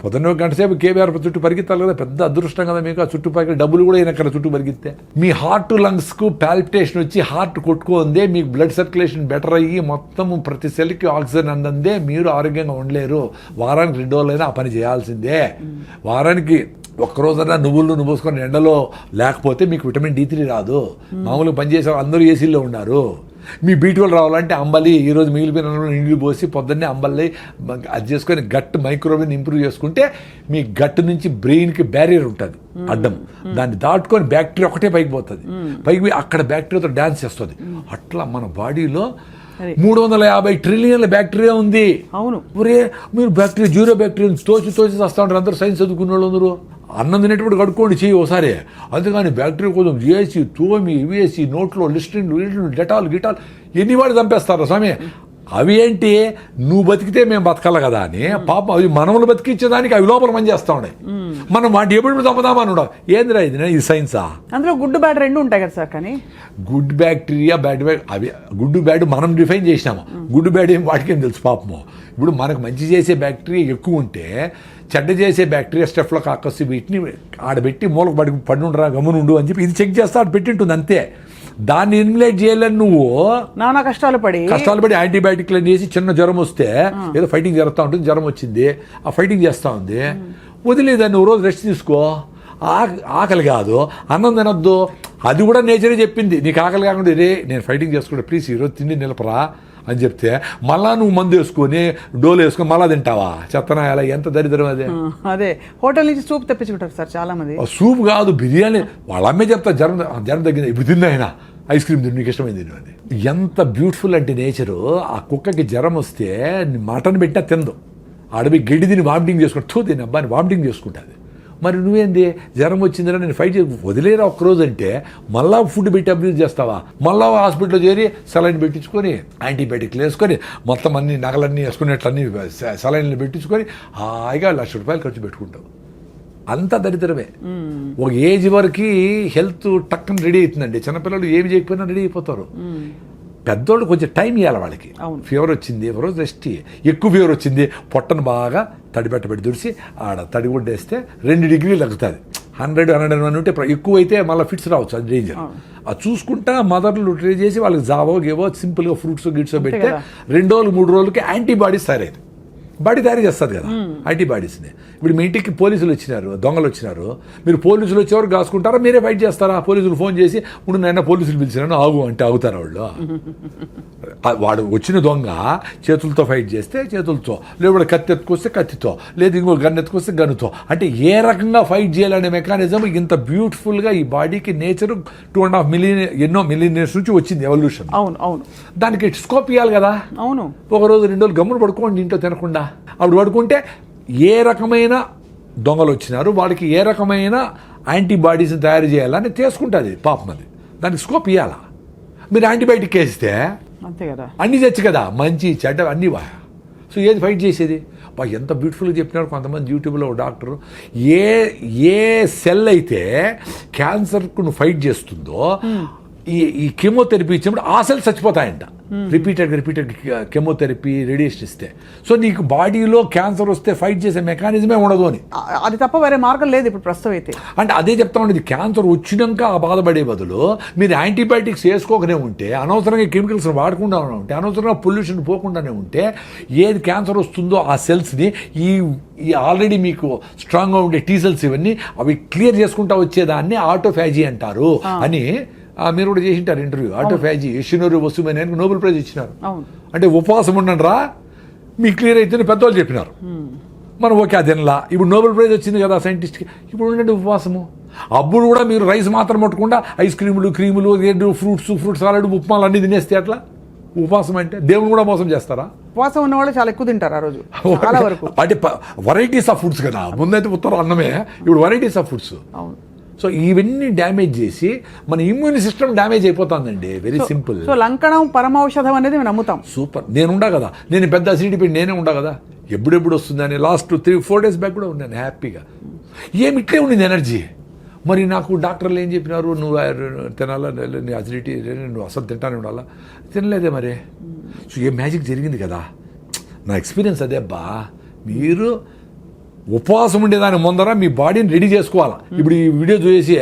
Speaker 3: పొద్దున్న 1 గంట సేపు కేబీఆర్ చుట్టూ పరిగెత్తాలి కదా, పెద్ద అదృష్టం కదా మీకు. ఆ చుట్టుపక్కల డబ్బులు కూడా అయినా చుట్టూ పరిగెత్తే మీ హార్ట్ లంగ్స్కు పాల్పిటేషన్ వచ్చి హార్ట్ కొట్టుకుందే, మీకు బ్లడ్ సర్క్యులేషన్ బెటర్ అయ్యి మొత్తం ప్రతి సెల్కి ఆక్సిజన్ అందందే మీరు ఆరోగ్యంగా ఉండలేరు. వారానికి 2 రోజులైనా ఆ పని చేయాల్సిందే. వారానికి ఒక్కరోజైనా నువ్వులు పోసుకొని ఎండలో లేకపోతే మీకు విటమిన్ D3 రాదు. మామూలుగా పనిచేసే అందరూ ఏసీల్లో ఉన్నారు. మీ B12 రావాలంటే అంబలి, ఈరోజు మిగిలిపోయిన నీళ్ళు పోసి పొద్దున్నే అంబలి అది చేసుకొని గట్ మైక్రోబిని ఇంప్రూవ్ చేసుకుంటే మీ గట్ నుంచి బ్రెయిన్కి బ్యారియర్ ఉంటుంది అడ్డం, దాన్ని దాటుకొని బ్యాక్టీరియా ఒకటే పైకి పోతుంది. పైకి పోయి అక్కడ బ్యాక్టీరియాతో డ్యాన్స్ చేస్తుంది. అట్లా మన బాడీలో 350 ట్రిలియన్ల బ్యాక్టీరియా ఉంది.
Speaker 2: అవును.
Speaker 3: ఒరే మీరు బ్యాక్టీరియా 0 బ్యాక్టీరియా తోచి వస్తూ ఉంటారు అందరూ, సైన్స్ చదువుకున్న వాళ్ళు అందరూ. అన్నం తినేటప్పుడు కడుక్కోండి చెయ్యి ఒకసారి. అంతేగాని బ్యాక్టీరియా కోసం చేసి తోమి వేసి నోట్లో లిస్ట్రిన్లు డెటాల్ గిటాల్ ఎన్ని వాడు చంపేస్తారు స్వామి. అవి ఏంటి, నువ్వు బతికితే మేము బతకాలి కదా అని పాపం అవి మనములు బతికించేదానికి అవి లోపల పని చేస్తూ ఉన్నాయి. మనం వాటి ఎప్పుడు చంపుదామని ఉండవు. ఏందిరా ఇది సైన్సా?
Speaker 2: అందులో గుడ్ బ్యాడ్ 2 ఉంటాయి కదా సార్. కానీ
Speaker 3: గుడ్ బ్యాక్టీరియా బ్యాడ్ అవి గుడ్ బ్యాడ్ మనం డిఫైన్ చేసినాము. గుడ్ బ్యాడ్ ఏం వాటికేం తెలుసు పాపము. ఇప్పుడు మనకు మంచి చేసే బ్యాక్టీరియా ఎక్కువ ఉంటే చెడ్డ చేసే బ్యాక్టీరియా స్టెఫ్లోకాకస్ వీటిని ఆడబెట్టి మూలకు పడి ఉండరా గమ్మునుండు అని చెప్పి ఇది చెక్ చేస్తే ఆడ పెట్టింటుంది అంతే. దాన్ని ఎలిమినేట్ చేయాలని నువ్వు
Speaker 2: నానా కష్టాలు పడి
Speaker 3: యాంటీబయాటిక్లు చేసి చిన్న జ్వరం వస్తే ఏదో ఫైటింగ్ జరుగుతూ ఉంటుంది, జ్వరం వచ్చింది ఆ ఫైటింగ్ చేస్తూ ఉంది, వదిలేదాన్ని నువ్వు రోజు రెస్ట్ తీసుకో. ఆకలి కాదు అన్నం తినొద్దు, అది కూడా నేచరే చెప్పింది. నీకు ఆకలి కాకుండా రే నేను ఫైటింగ్ చేసుకుంటా ప్లీజ్ ఈరోజు తిండి నిలపరా అని చెప్తే మళ్ళా నువ్వు మందు వేసుకొని డోలు వేసుకొని మళ్ళా తింటావా? చెత్తనా ఎలా ఎంత దరిద్రం అదే.
Speaker 2: అదే హోటల్ నుంచి సూప్ తెప్పించుకుంటారు సార్ చాలా మంది.
Speaker 3: సూప్ కాదు బిర్యానీ, వాళ్ళ అమ్మే చెప్తా జ్వరం తగ్గింది ఇప్పుడు తిన్నాయినా ఐస్ క్రీమ్ తిని నీకు ఇష్టమైంది తిను అని. ఎంత బ్యూటిఫుల్ అంటే నేచరు. ఆ కుక్కకి జ్వరం వస్తే మటన్ పెట్టినా తిందు, అడవి గడ్డి తిని వామిటింగ్ చేసుకుంటా తిని అబ్బాని వామిటింగ్ చేసుకుంటుంది. మరి నువ్వేంది జ్వరం వచ్చిందిరా నేను ఫైట్ చేసి వదిలేరా ఒక్కరోజు అంటే మళ్ళా ఫుడ్ పెట్టి అబ్యూజ్ చేస్తావా? మళ్ళా హాస్పిటల్లో చేరి సెలైన్ పెట్టించుకొని యాంటీబయాటిక్లు వేసుకొని మొత్తం అన్ని నగలన్నీ వేసుకునేట్లన్నీ సెలైన్లు పెట్టించుకొని హాయిగా ₹1,00,000 ఖర్చు పెట్టుకుంటావు. అంత దరిద్రమే. ఒక ఏజ్ వరకు హెల్త్ టక్కన రెడీ అవుతుందండి. చిన్నపిల్లలు ఏమి చేయకపోయినా రెడీ అయిపోతారు. పెద్దోళ్ళు కొంచెం టైం ఇవ్వాలి వాళ్ళకి. ఫీవర్ వచ్చింది ఒక రోజు రెస్ట్, ఎక్కువ ఫీవర్ వచ్చింది పొట్టను బాగా తడిపెట్టబెట్టి దుడిసి ఆడ తడిగుడ్డేస్తే 2 డిగ్రీలు తగ్గుతుంది. 100-101 ఉంటే ఎక్కువ అయితే మళ్ళీ ఫిట్స్ రావచ్చు, అది డేంజర్. అది చూసుకుంటా మదర్లు ట్రై చేసి వాళ్ళకి జావో గేవో సింపుల్గా ఫ్రూట్స్ గిట్స్ పెడితే 2 రోజులు 3 రోజులకి యాంటీబాడీస్ తయారైంది. బాడీ తయారు చేస్తుంది కదా యాంటీబాడీస్ని. ఇప్పుడు మీ ఇంటికి పోలీసులు వచ్చినారు, దొంగలు వచ్చినారు, మీరు పోలీసులు వచ్చేవారు కాసుకుంటారా మీరే ఫైట్ చేస్తారా? పోలీసులు ఫోన్ చేసి ఇప్పుడు నేను పోలీసులు పిలిచినాను ఆగు అంటే ఆగుతారా వాళ్ళు? వాడు వచ్చిన దొంగ చేతులతో ఫైట్ చేస్తే చేతులతో, లేకపోతే కత్తి ఎత్తుకొస్తే కత్తితో, లేదు ఇంకో గన్ ఎత్తుకొస్తే గన్నుతో. అంటే ఏ రకంగా ఫైట్ చేయాలనే మెకానిజం ఇంత బ్యూటిఫుల్గా ఈ బాడీకి నేచర్ 2.5 మిలియన్ ఎన్నో మిలియన్ ఇయర్స్ నుంచి వచ్చింది ఎవల్యూషన్.
Speaker 2: అవును అవును,
Speaker 3: దానికి స్కోప్ ఇవ్వాలి కదా. అవును, ఒక రోజు 2 రోజులు గమ్మును పడుకోండి ఇంట్లో తినకుండా. అప్పుడు పడుకుంటే ఏ రకమైన దొంగలు వచ్చినారు వాళ్ళకి ఏ రకమైన యాంటీబాడీస్ని తయారు చేయాలని తీసుకుంటుంది పాపం. అది దానికి స్కోప్ ఇవ్వాలా? మీరు యాంటీబయాటిక్ వేస్తే
Speaker 2: అంతే కదా,
Speaker 3: అన్నీ తెచ్చు కదా, మంచి చెడ్డ అన్నీ వా. సో ఏది ఫైట్ చేసేది? ఎంత బ్యూటిఫుల్గా చెప్పినారు కొంతమంది యూట్యూబ్లో డాక్టరు. ఏ సెల్ అయితే క్యాన్సర్కు నువ్వు ఫైట్ చేస్తుందో ఈ కెమోథెరపీ ఇచ్చినప్పుడు ఆ సెల్స్ చచ్చిపోతాయంట. రిపీటెడ్ కెమోథెరపీ రేడియేషన్ ఇస్తే. సో నీకు బాడీలో క్యాన్సర్ వస్తే ఫైట్ చేసే మెకానిజమే ఉండదు అని.
Speaker 2: అది తప్ప వేరే మార్గం లేదు ఇప్పుడు ప్రస్తుతం అయితే.
Speaker 3: అంటే అదే చెప్తా ఉండేది, క్యాన్సర్ వచ్చినాక ఆ బాధపడే బదులు మీరు యాంటీబయాటిక్స్ వేసుకోకనే ఉంటే, అనవసరంగా కెమికల్స్ వాడకుండా ఉంటే, అనవసరంగా పొల్యూషన్ పోకుండానే ఉంటే, ఏది క్యాన్సర్ వస్తుందో ఆ సెల్స్ని ఈ ఆల్రెడీ మీకు స్ట్రాంగ్గా ఉండే టీ సెల్స్ ఇవన్నీ అవి క్లియర్ చేసుకుంటా వచ్చేదాన్ని ఆటోఫాజీ అంటారు అని మీరు కూడా చేసింటారు ఇంటర్వ్యూ. ఆటోఫాజీ యషినోరి వసుమని నోబెల్ ప్రైజ్ ఇచ్చినారు. అంటే ఉపవాసం ఉండండి రా మీ క్లియర్ అయితే పెద్దవాళ్ళు చెప్పినారు. మనం ఓకే అదేలా ఇప్పుడు నోబెల్ ప్రైజ్ వచ్చింది కదా సైంటిస్ట్కి, ఇప్పుడు ఉండండి ఉపవాసము. అప్పుడు కూడా మీరు రైస్ మాత్రం పట్టకుండా ఐస్ క్రీములు ఫ్రూట్స్ సాలడ్ ఉప్మాలు అన్నీ తినేస్తే అట్లా ఉపవాసం అంటే దేవుని కూడా మోసం చేస్తారా?
Speaker 2: ఉపవాసం ఉన్న వాళ్ళు చాలా ఎక్కువ తింటారు ఆ రోజు చాలా వరకు.
Speaker 3: అంటే వెరైటీస్ ఆఫ్ ఫుడ్స్ కదా, ముందైతే ఉత్తరం అన్నమే, ఇప్పుడు వెరైటీస్ ఆఫ్ ఫుడ్స్. అవును. సో ఇవన్నీ డ్యామేజ్ చేసి మన ఇమ్యూన్ సిస్టమ్ డ్యామేజ్ అయిపోతుందండి. Very simple.
Speaker 2: సో లంకణం పరమౌషధం అనేది మేము నమ్ముతాం.
Speaker 3: సూపర్. నేను కదా, నేను పెద్ద అసిడిటీ పెట్టి నేనే ఉండా కదా, ఎప్పుడెప్పుడు వస్తుందని లాస్ట్ 3-4 days బ్యాక్ కూడా ఉన్నాను హ్యాపీగా. ఏమి ఇట్లే ఉండింది ఎనర్జీ. మరి నాకు డాక్టర్లు ఏం చెప్పినారు, నువ్వు తినాలా, నీ అసిడిటీ నువ్వు అసలు తింటానే ఉండాలా, తినలేదే మరి. సో ఏ మ్యాజిక్ జరిగింది కదా. నా ఎక్స్పీరియన్స్ అదే అబ్బా. మీరు ఉపవాసం ఉండేదాని ముందర మీ బాడీని రెడీ చేసుకోవాలా. ఇప్పుడు ఈ వీడియో చూసి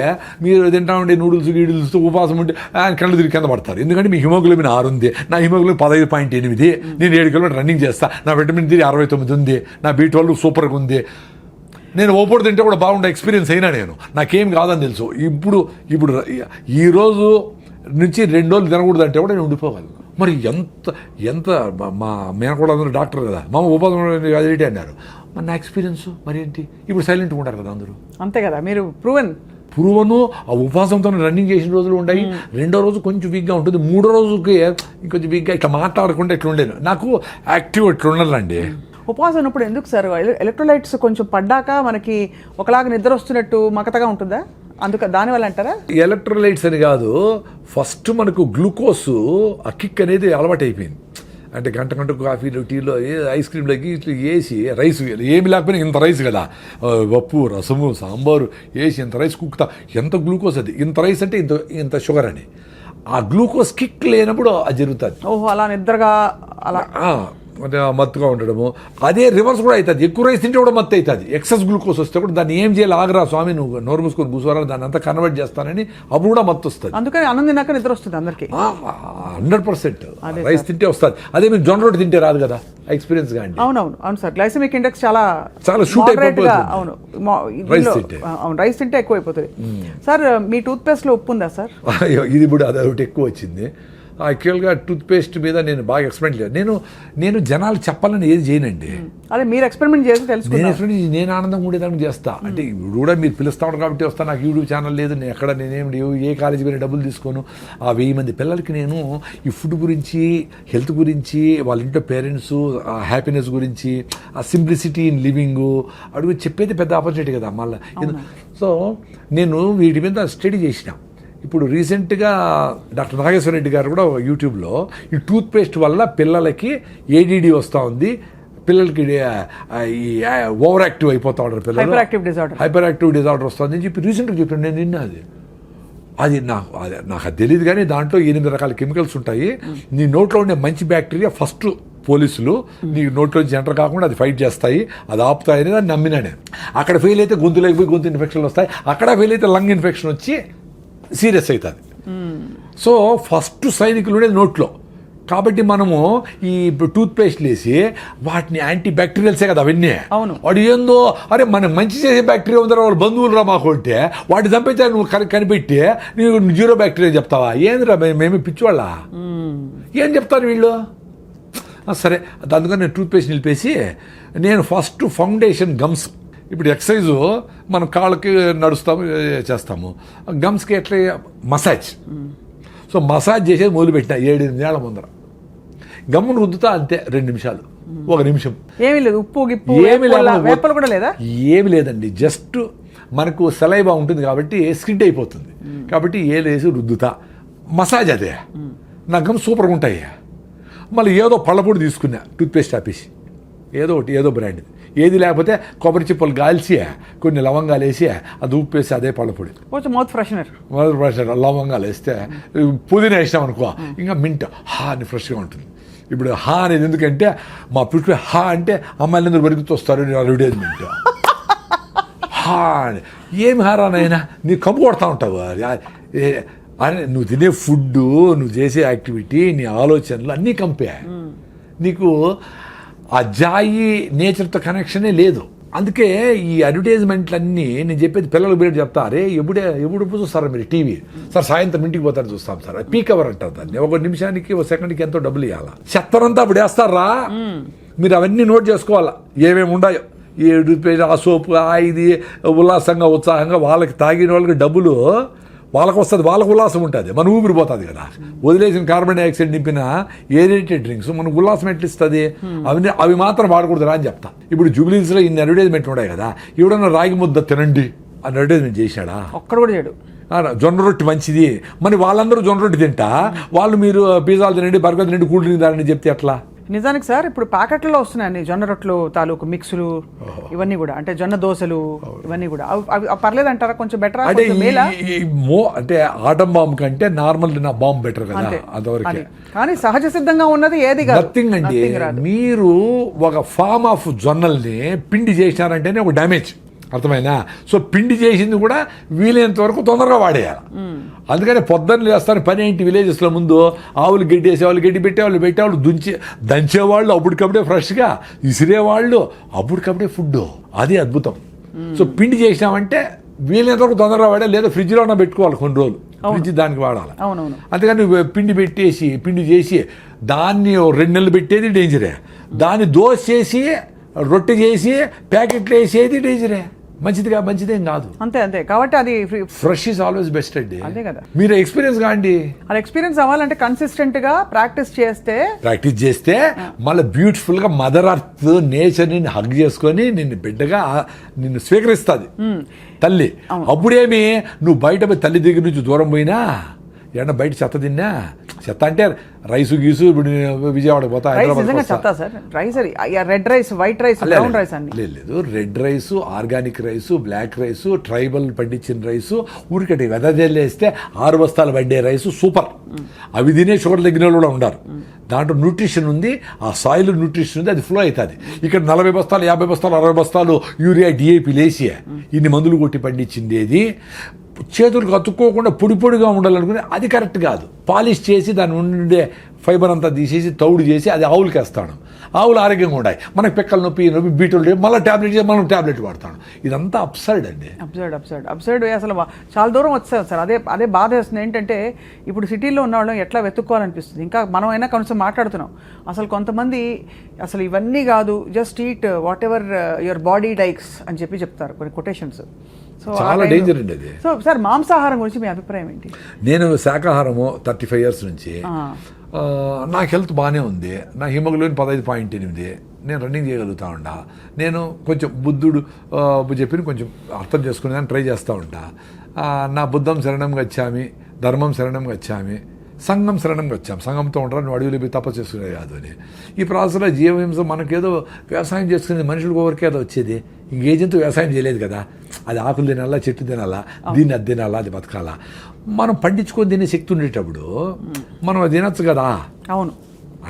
Speaker 3: మీరు తింటా ఉండే నూడిల్స్ ఉపవాసం ఉంటే కళ్ళు తిరిగి కింద పడతారు. ఎందుకంటే మీ హిమోగ్లోబిన్ 6 ఉంది, నా హిమోగ్లోబిన్ 15.8, నేను 7 కిలోమీటర్ రన్నింగ్ చేస్తా, నా విటమిన్ D 69 ఉంది, నా B12 సూపర్గా ఉంది, నేను ఓపోడు తింటే కూడా బాగుండే ఎక్స్పీరియన్స్ అయినా నేను, నాకేం కాదని తెలుసు. ఇప్పుడు ఈరోజు నుంచి 2 రోజులు తినకూడదు అంటే కూడా నేను ఉండిపోగలను. మరి ఎంత మా మేనకోడ అందరూ డాక్టర్ కదా, మా ఉపాధి అదిటి అన్నారు. మరి నా ఎక్స్పీరియన్స్ మరి ఏంటి, ఇప్పుడు సైలెంట్గా ఉంటారు కదా అందరూ.
Speaker 2: అంతే కదా, మీరు ప్రూవను ఆ ఉపవాసంతో రన్నింగ్ చేసిన రోజులు ఉన్నాయి. 2వ రోజు కొంచెం వీక్గా ఉంటుంది, 3వ రోజుకి ఇంకొంచెం వీక్గా ఇట్లా మాట్లాడకుండా ఇట్లా ఉండేది. నాకు యాక్టివ్ ఇట్లా ఉండాలండి. ఉపవాసం ఉన్నప్పుడు ఎందుకు సార్ ఎలక్ట్రోలైట్స్ కొంచెం పడ్డాక మనకి ఒకలాగా నిద్ర వస్తున్నట్టు మకతగా ఉంటుందా? దానివల్ల అంటారా?
Speaker 3: ఎలక్ట్రోలైట్స్ అని కాదు, ఫస్ట్ మనకు గ్లూకోజ్ ఆ కిక్ అనేది అలవాటు అయిపోయింది. అంటే గంటకు కాఫీలు టీలో ఐస్ క్రీమ్లోకి ఇట్లా వేసి రైస్ ఏమి లేకపోయినా ఇంత రైస్ కదా, పప్పు రసము సాంబారు వేసి ఇంత రైస్ కుక్తా, ఎంత గ్లూకోజ్ అది, ఇంత రైస్ అంటే ఇంత షుగర్ అని. ఆ గ్లూకోజ్ కిక్ లేనప్పుడు అది జరుగుతుంది.
Speaker 2: ఓహో, అలా నిద్రగా అలా
Speaker 3: మత్తుగా ఉండడము. అదే రివర్స్ కూడా అవుతుంది, ఎక్కువ రైస్ తింటే కూడా మత్తు అవుతుంది. ఎక్సెస్ గ్లూకోజ్ వస్తే కూడా దాన్ని ఏం చేయాలి, ఆగరా స్వామి నువ్వు నోరు మూసుకొని కూర్చోరా, దాన్ని అంతా కన్వర్ట్ చేస్తానని అప్పుడు కూడా మత్తు వస్తుంది.
Speaker 2: అందుకని అన్నం తిన్నాక నిద్ర వస్తుంది అందరికి.
Speaker 3: 100% రైస్ తింటే వస్తుంది. అదే మీరు జొన్న రొట్టె తింటే రాదు కదా, ఎక్స్పీరియన్స్ గా అండి.
Speaker 2: అవును సార్, గ్లైసెమిక్ ఇండెక్స్ చాలా
Speaker 3: షూట్
Speaker 2: moderate గా,
Speaker 3: అయిపోతుంది.
Speaker 2: అవును
Speaker 3: రైస్ తింటే.
Speaker 2: అవును, రైస్ తింటే ఎక్కువ అయిపోతుంది. సార్ మీ టూత్ పేస్ట్ లో ఉప్పు ఉందా సార్?
Speaker 3: అయ్యో, ఇది కూడా అదొకటి ఎక్కువ వచ్చింది. యాక్చువల్గా టూత్ పేస్ట్ మీద నేను బాగా ఎక్స్పెరిమెంట్ లేదు. నేను జనాలు చెప్పాలని ఏది చేయనండి.
Speaker 2: అదే మీరు ఎక్స్పెరిమెంట్ చేసి
Speaker 3: నేను
Speaker 2: తెలుసుకున్నారు.
Speaker 3: ఎక్స్పెరిమెంట్ నేను ఆనందంగా ఉండేదానికి చేస్తా. అంటే ఇప్పుడు కూడా మీరు పిలుస్తా ఉంటారు కాబట్టి వస్తా. నాకు యూట్యూబ్ ఛానల్ లేదు, నేను ఎక్కడ నేనేం ఏ కాలేజీ పోయినా డబ్బులు తీసుకోను. ఆ 1000 మంది పిల్లలకి నేను ఈ ఫుడ్ గురించి, హెల్త్ గురించి, వాళ్ళ ఇంట్లో పేరెంట్స్ హ్యాపీనెస్ గురించి, ఆ సింప్లిసిటీ ఇన్ లివింగ్ అడుగు చెప్పేది పెద్ద ఆపర్చునిటీ కదా మళ్ళీ. సో నేను వీటి మీద స్టడీ చేసిన. ఇప్పుడు రీసెంట్గా డాక్టర్ నాగేశ్వర రెడ్డి గారు కూడా యూట్యూబ్లో ఈ టూత్ పేస్ట్ వల్ల పిల్లలకి ADD వస్తూ ఉంది, పిల్లలకి ఈ ఓవర్ యాక్టివ్ అయిపోతూ ఉంటారు పిల్లలు, హైపర్ యాక్టివ్ డిజార్డర్ వస్తుంది అని చెప్పి రీసెంట్గా చెప్పాను. నేను నిన్న అది నాకు అది తెలియదు, కానీ దాంట్లో 8 రకాల కెమికల్స్ ఉంటాయి. నీ నోట్లో ఉండే మంచి బ్యాక్టీరియా ఫస్ట్ పోలీసులు నీ నోట్లోంచి ఎంటర్ కాకుండా అది ఫైట్ చేస్తాయి, అది ఆపుతాయి అనేది అని నమ్మినా నేను. అక్కడ ఫెయిల్ అయితే గొంతులోకి పోయి గొంతు ఇన్ఫెక్షన్లు వస్తాయి, అక్కడ ఫెయిల్ అయితే లంగ్ ఇన్ఫెక్షన్ వచ్చి సీరియస్ అవుతుంది. సో ఫస్ట్ సైనికులు ఉండేది నోట్లో. కాబట్టి మనము ఈ టూత్ పేస్ట్లు వేసి వాటిని యాంటీ బ్యాక్టీరియల్సే కదా అవన్నీ. వాడు ఏందో అరే మనకు మంచి చేసే బ్యాక్టీరియా ఉందా, వాళ్ళు బంధువులు రా మాకు అంటే వాటి చంపైతే నువ్వు కనిపెట్టి నీకు 0 బ్యాక్టీరియా చెప్తావా? ఏందిరా మేము పిచ్చివాళ్ళ, ఏం చెప్తారు వీళ్ళు? సరే, అందుకని నేను టూత్ పేస్ట్ నిలిపేసి నేను ఫస్ట్ ఫౌండేషన్ గమ్స్. ఇప్పుడు ఎక్సర్సైజు మనం కాళ్ళకి నడుస్తాము చేస్తాము, గమ్స్కి ఎట్లా మసాజ్. సో మసాజ్ చేసేది మొదలుపెట్టిన 7-8 ఏళ్ల ముందర. గమ్మును రుద్దుతా అంతే 2 నిమిషాలు, 1 నిమిషం.
Speaker 2: ఏమీ లేదు, ఉప్పు గిప్పు వేపలు కూడా లేదా? ఏమి
Speaker 3: లేదండి, జస్ట్ మనకు సలైవా ఉంటుంది కాబట్టి స్కిడ్ అయిపోతుంది కాబట్టి ఏలేసి రుద్దుతా, మసాజ్ అదే. నా గమ్ సూపర్గా ఉంటాయి. మళ్ళీ ఏదో పళ్ళపొడి తీసుకున్నా, టూత్పేస్ట్ ఆపేసి ఏదో బ్రాండ్, ఏది లేకపోతే కొబ్బరి చిప్పలు గాల్చి కొన్ని లవంగాలు వేసి అది ఉప్పు వేసి అదే పళ్ళపొడి,
Speaker 2: కొంచెం మౌత్ ఫ్రెషనర్,
Speaker 3: లవంగాలు వేస్తే పుదీనా వేసినాం అనుకో ఇంకా మింట్ అని ఫ్రెష్గా ఉంటుంది. ఇప్పుడు అనేది ఎందుకంటే మా పుట్టి అంటే అమ్మాయిలందరూ వరకు వస్తారు అడ్వర్టైజ్మెంట్. అని ఏమి హారానైనా నీ కమ్ము కొడతా ఉంటావు అని. నువ్వు తినే ఫుడ్, నువ్వు చేసే యాక్టివిటీ, నీ ఆలోచనలు అన్నీ కంపే. నీకు ఆ జాయి నేచర్తో కనెక్షనే లేదు. అందుకే ఈ అడ్వర్టైజ్మెంట్లన్నీ నేను చెప్పేది పిల్లలు బయట చెప్తా, అరే ఎప్పుడు చూస్తారా మీరు టీవీ? సార్ సాయంత్రం ఇంటికి పోతారు చూస్తాం సార్, పీక్ అవర్ అంటారు దాన్ని. 1 నిమిషానికి 1 సెకండ్కి ఎంతో డబ్బులు ఇవ్వాలా. చెత్తనంతా అప్పుడు వేస్తారా, మీరు అవన్నీ నోట్ చేసుకోవాలా ఏమేమి ఉన్నాయో. ఈ టూత్పేస్ట్, ఆ సోపు, ఇది ఉల్లాసంగా ఉత్సాహంగా వాళ్ళకి తాగిన వాళ్ళకి డబ్బులు వాళ్ళకు వస్తుంది, వాళ్ళకు ఉల్లాసం ఉంటుంది, మన ఊపిరిపోతుంది కదా. వదిలేసిన కార్బన్ డైఆక్సైడ్ నింపిన ఏరేటెడ్ డ్రింక్స్ మనకు ఉల్లాసం ఎట్లా ఇస్తుంది? అవి మాత్రం వాడకూడదు రా అని చెప్తా. ఇప్పుడు జూబ్లీస్లో ఇన్ని అడ్వర్టైజ్మెంట్ ఉన్నాయి కదా, ఎవడన్నా రాగి ముద్ద తినండి అని అడ్వర్టైజ్మెంట్ చేశాడా?
Speaker 2: ఒక్కడు కూడా చేయడు.
Speaker 3: జొన్న రొట్టె మంచిది, మరి వాళ్ళందరూ జొన్న రొట్టె తింటా, వాళ్ళు మీరు పిజ్జాలు తినండి, బర్గర్ తినండి, కూల్ డ్రింక్ తాగండి చెప్తే ఎట్లా?
Speaker 2: నిజానికి సార్ ఇప్పుడు ప్యాకెట్లలో వస్తున్నాయండి జొన్న రొట్టెలు తాలూకు మిక్సులు, ఇవన్నీ కూడా, అంటే జొన్న దోశలు ఇవన్నీ కూడా. అవి పర్లేదు అంటారా? కొంచెం బెటర్ అంటే
Speaker 3: ఆటం బాంబు కంటే నార్మల్ బాంబు బెటర్ కదా అంతవరకు.
Speaker 2: కానీ సహజ సిద్ధంగా ఉన్నది ఏది కాదు.
Speaker 3: నథింగ్ అండి. మీరు ఒక ఫామ్ ఆఫ్ జొన్నల్ని పిండి చేసినారంటేనే ఒక డ్యామేజ్, అర్థమైనా? సో పిండి చేసింది కూడా వీలైనంత వరకు తొందరగా వాడేయాలి. అందుకని పొద్దున్న లేస్తారు పని ఏంటి, విలేజెస్లో ముందు ఆవులు గడ్డి వేసేవాళ్ళు, గడ్డి పెట్టేవాళ్ళు, దంచేవాళ్ళు అప్పటికప్పుడే ఫ్రెష్గా, విసిరేవాళ్ళు అప్పటికప్పుడే ఫుడ్. అది అద్భుతం. సో పిండి చేసినామంటే వీలైనంత వరకు తొందరగా వాడాలి, లేదా ఫ్రిడ్జ్లో ఉన్న పెట్టుకోవాలి కొన్ని రోజులు, ఫ్రిడ్జ్ దానికి వాడాలి. అందుకని పిండి చేసి దాన్ని 2 నెలలు పెట్టేది డేంజరే, దాన్ని దోశ చేసి రొట్టె చేసి ప్యాకెట్లు వేసేది డేంజరే, మంచిదేం కాదు.
Speaker 2: అంతే కాబట్టి అది
Speaker 3: ఫ్రెష్ ఈజ్ ఆల్వేస్ బెస్ట్ అండి.
Speaker 2: అంతే కదా.
Speaker 3: మీరు ఎక్స్పీరియన్స్ కాండి.
Speaker 2: అది ఎక్స్పీరియన్స్ అవ్వాలంటే కన్సిస్టెంట్ గా ప్రాక్టీస్ చేస్తే
Speaker 3: మళ్ళీ బ్యూటిఫుల్ గా మదర్ అర్త్ నేచర్ ని హగ్ చేసుకొని నిన్ను స్వీకరిస్తుంది తల్లి. అప్పుడేమి నువ్వు బయట పోయి తల్లి దగ్గర నుంచి దూరం పోయినా ఏమన్నా బయట చెత్త తిన్నా, చెత్త అంటే రైసు గీసు, ఇప్పుడు విజయవాడకి పోతా,
Speaker 2: రైస్ నిజంగా
Speaker 3: హైదరాబాద్
Speaker 2: చెప్తా సార్. రైస్ అది red rice, white rice, brown rice అన్ని.
Speaker 3: లేదు, red rice, organic rice, black rice, tribal పండించిన రైసు, ఊరికటి వెదజల్లేస్తే 6 బస్తాలు పండే రైసు సూపర్. అవి తినే షుగర్ తగ్గిన వాళ్ళు కూడా ఉన్నారు. దాంట్లో న్యూట్రిషన్ ఉంది, ఆ సాయిల్ న్యూట్రిషన్ ఉంది, అది ఫ్లో అవుతుంది. ఇక్కడ 40 బస్తాలు, 50 బస్తాలు, 60 బస్తాలు యూరియా, డిఏపి లేసి ఇన్ని మందులు కొట్టి పండించింది ఏది చేతులకు అతుక్కోకుండా పొడి పొడిగా ఉండాలనుకుని అది కరెక్ట్ కాదు. పాలిష్ చేసి దాని ఉండే ఫైబర్ అంతా తీసేసి తౌడు చేసి అది ఆవులకి వేస్తాను. ఆవులు ఆరోగ్యంగా ఉన్నాయి. మనకి పిక్కల నొప్పి, బీటలు, మళ్ళీ ట్యాబ్లెట్ చేసి మనం ట్యాబ్లెట్ వాడతాను. ఇదంతా అబ్సర్డ్ అండి.
Speaker 2: అబ్సర్డ్ అసలు చాలా దూరం వచ్చేసాం సార్. అదే బాధ వేస్తుంది. ఏంటంటే ఇప్పుడు సిటీలో ఉన్న వాళ్ళం ఎట్లా వెతుక్కోవాలనిపిస్తుంది. ఇంకా మనమైనా కొంచెం మాట్లాడుతున్నాం. అసలు కొంతమంది అసలు ఇవన్నీ కాదు, just eat what ever your body dykes అని చెప్తారు కొన్ని కొటేషన్స్.
Speaker 3: చాలా డేంజర్ అండి అది.
Speaker 2: సో సార్, మాంసాహారం గురించి మీ అభిప్రాయం ఏంటి?
Speaker 3: నేను శాకాహారము 35 years నుంచి. నాకు హెల్త్ బాగానే ఉంది. నా హిమోగ్లోబిన్ 15.8. నేను రన్నింగ్ చేయగలుగుతా ఉంటా. నేను కొంచెం బుద్ధుడు చెప్పిన కొంచెం అర్థం చేసుకునేదాన్ని ట్రై చేస్తూ ఉంటా. నా బుద్ధం శరణం గచ్చామి, ధర్మం శరణం గచ్చామి, సంఘం శరణం వచ్చాం. సంఘంతో ఉంటారు, నువ్వు అడవిలో పోయి తపస్సు చేసుకునేది కాదు అని. ఈ ప్రాసెస్లో జీవహింస మనకేదో వ్యవసాయం చేసుకునేది మనుషులకు ఎవరికేదో వచ్చేది. ఇంకే జంతు వ్యవసాయం చేయలేదు కదా. అది ఆకులు తినాలా, చెట్టు తినాలా, దీన్ని అది తినాలా, అది బతకాలా. మనం పండించుకొని తినే శక్తి ఉండేటప్పుడు మనం అది తినచ్చు కదా.
Speaker 2: అవును.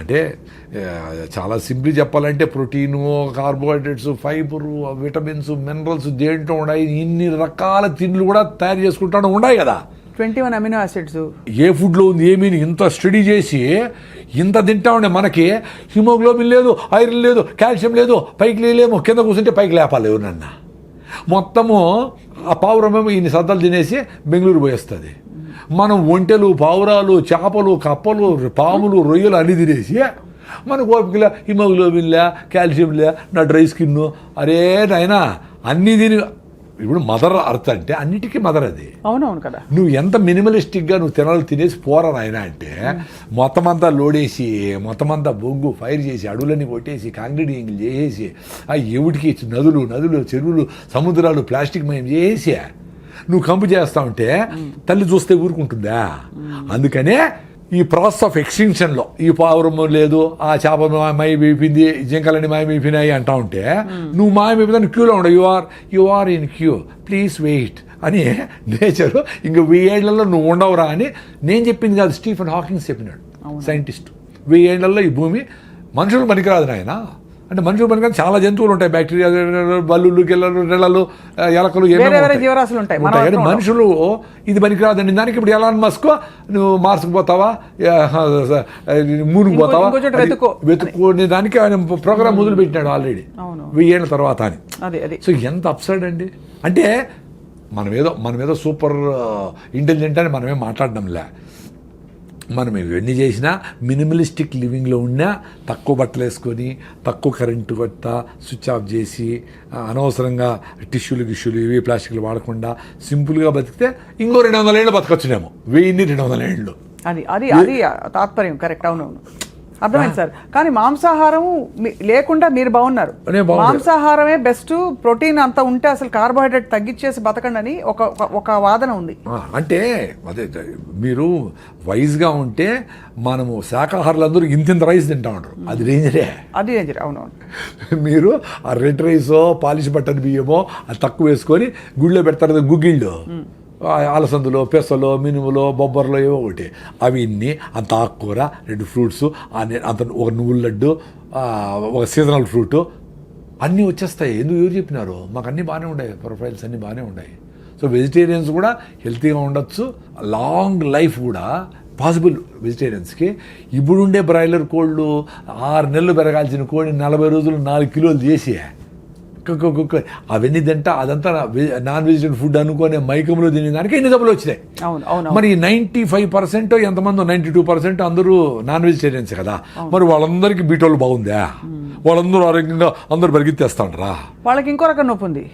Speaker 3: అంటే చాలా సింపుల్ చెప్పాలంటే protein, carbohydrates, fibre, vitamins, minerals దేంట్లో ఉన్నాయి. ఇన్ని రకాల తిండ్లు కూడా తయారు చేసుకుంటూ ఉన్నాయి కదా.
Speaker 2: 21 అమినో యాసిడ్స్
Speaker 3: ఏ ఫుడ్లో ఉంది ఏమీ ఇంత స్టడీ చేసి ఇంత తింటా ఉండే మనకి హిమోగ్లోబిన్ లేదు, ఐరన్ లేదు, కాల్షియం లేదు, పైకి లేలేమో, కింద కూర్చుంటే పైకి లేపాలి ఎవరన్నా. మొత్తము ఆ పావురమేమో ఇన్ని సద్దలు తినేసి బెంగళూరు పోయేస్తుంది. మనం ఒంటెలు, పావురాలు, చేపలు, కప్పలు, పాములు, రొయ్యలు అన్ని తినేసి మనకు ఓపికలే, హిమోగ్లోబిన్లే, కాల్షియంలే, నా డ్రై స్కిన్, అరే నాయనా అన్నీ తిని. ఇప్పుడు మదర్ అర్త్ అంటే అన్నిటికీ మదర్ అది.
Speaker 2: అవునవును కదా.
Speaker 3: నువ్వు ఎంత మినిమలిస్టిక్గా నువ్వు తినాలి తినేసి పోరా నాయన అంటే మొత్తం అంతా లోడేసి, మొత్తం అంతా బొగ్గు ఫైర్ చేసి, అడవులన్నీ కొట్టేసి, కాంక్రీటింగ్లు చేసేసి, ఆ ఎవడికి నదులు, చెరువులు, సముద్రాలు ప్లాస్టిక్ మయం చేసి నువ్వు కంపు చేస్తా ఉంటే తల్లి చూస్తే ఊరుకుంటుందా? అందుకనే ఈ ప్రాసెస్ ఆఫ్ ఎక్స్టింక్షన్లో ఈ పావురము లేదు, ఆ చేప మాయమైపోయింది, జింకలని మాయమైపోయినాయి అంటా ఉంటే నువ్వు మాయమైపోయిన క్యూలో ఉండవు. You are in queue, please wait అని నేచర్ ఇంక 1000 ఏళ్లలో నువ్వు ఉండవురా అని నేను చెప్పింది కాదు, స్టీఫెన్ హాకింగ్స్ చెప్పినాడు, సైంటిస్ట్. 1000 ఏళ్లలో ఈ భూమి మనుషులు పనికిరాదు నాయన. అంటే మనుషులు పనికిరాదు, చాలా జంతువులు ఉంటాయి, బ్యాక్టీరియా, బల్లులు, గిల్లలు, రెళ్ళలు, ఎలకలు,
Speaker 2: జీవరాశులు ఉంటాయి.
Speaker 3: కానీ మనుషులు ఇది పనికిరాదండి. దానికి ఇప్పుడు ఎలాన్ మస్క్ నువ్వు మార్స్కి పోతావా, మూన్కి పోతావా, వెతుక్కునే దానికి ఆయన ప్రోగ్రామ్ మొదలు పెట్టినాడు ఆల్రెడీ 1000 ఏళ్ళ తర్వాత అని. సో ఎంత అప్సైడ్ అండి. అంటే మనం ఏదో సూపర్ ఇంటెలిజెంట్ అని మనమేం మాట్లాడడంలే. మనం ఇవన్నీ చేసినా మినిమలిస్టిక్ లివింగ్లో ఉన్నా తక్కువ బట్టలు వేసుకొని, తక్కువ కరెంటు కొట్ట స్విచ్ ఆఫ్ చేసి, అనవసరంగా టిష్యూలు ఇవి ప్లాస్టిక్లు వాడకుండా సింపుల్గా బతికితే ఇంకో 200 ఏళ్ళు బతకొచ్చునేమో. 200 ఏళ్ళు.
Speaker 2: అది తాత్పర్యం. కరెక్ట్. అవునవును, అర్థమైంది సార్. కానీ మాంసాహారం లేకుండా మీరు బాగున్నారు. మాంసాహారమే బెస్ట్, ప్రోటీన్ అంత ఉంటే అసలు కార్బోహైడ్రేట్ తగ్గించేసి బతకండి అని ఒక వాదన ఉంది.
Speaker 3: అంటే అదే మీరు వైజ్గా ఉంటే మనము శాకాహారులందరూ ఇంత రైస్ తింటా ఉంటారు, అది డేంజరే.
Speaker 2: అవునవును.
Speaker 3: మీరు ఆ రెడ్ రైసో, పాలిష్ బట్టన్ బియ్యమో అది తక్కువ వేసుకొని గుళ్ళో పెడతారు గుగ్గిళ్ళు, అలసందులో, పెసలో, మినుములో, బొబ్బర్లో ఏవో ఒకటి, అవి ఇన్ని అంత ఆకుకూర, 2 ఫ్రూట్స్, అంత ఒక నువ్వుల లడ్డు, ఒక సీజనల్ ఫ్రూట్ అన్నీ వచ్చేస్తాయి. ఎవరు చెప్పినారు? మాకు అన్నీ బాగానే ఉన్నాయి, ప్రొఫైల్స్ అన్నీ బాగానే ఉన్నాయి. సో వెజిటేరియన్స్ కూడా హెల్తీగా ఉండొచ్చు, లాంగ్ లైఫ్ కూడా పాసిబుల్ వెజిటేరియన్స్కి. ఇప్పుడుండే బ్రాయిలర్ కోళ్ళు 6 నెలలు పెరగాల్సిన కోడి 40 రోజులు 4 కిలోలు చేసి అవన్నీ తింటా అదంతా నాన్ వెజిటేరియన్ ఫుడ్ అనుకునే మైకంలో తినేదానికి ఎన్ని జబ్బులు వచ్చినాయి. మరి 95% ఎంతమంది 92% అందరూ నాన్ వెజిటేరియన్స్ కదా. మరి వాళ్ళందరికీ బీటోలు బాగుందా? వాళ్ళందరూ ఆరోగ్యంగా అందరూ పరిగెత్తేస్తా ఉంటారా?
Speaker 2: వాళ్ళకి ఇంకో రకం నొప్పి ఉంది,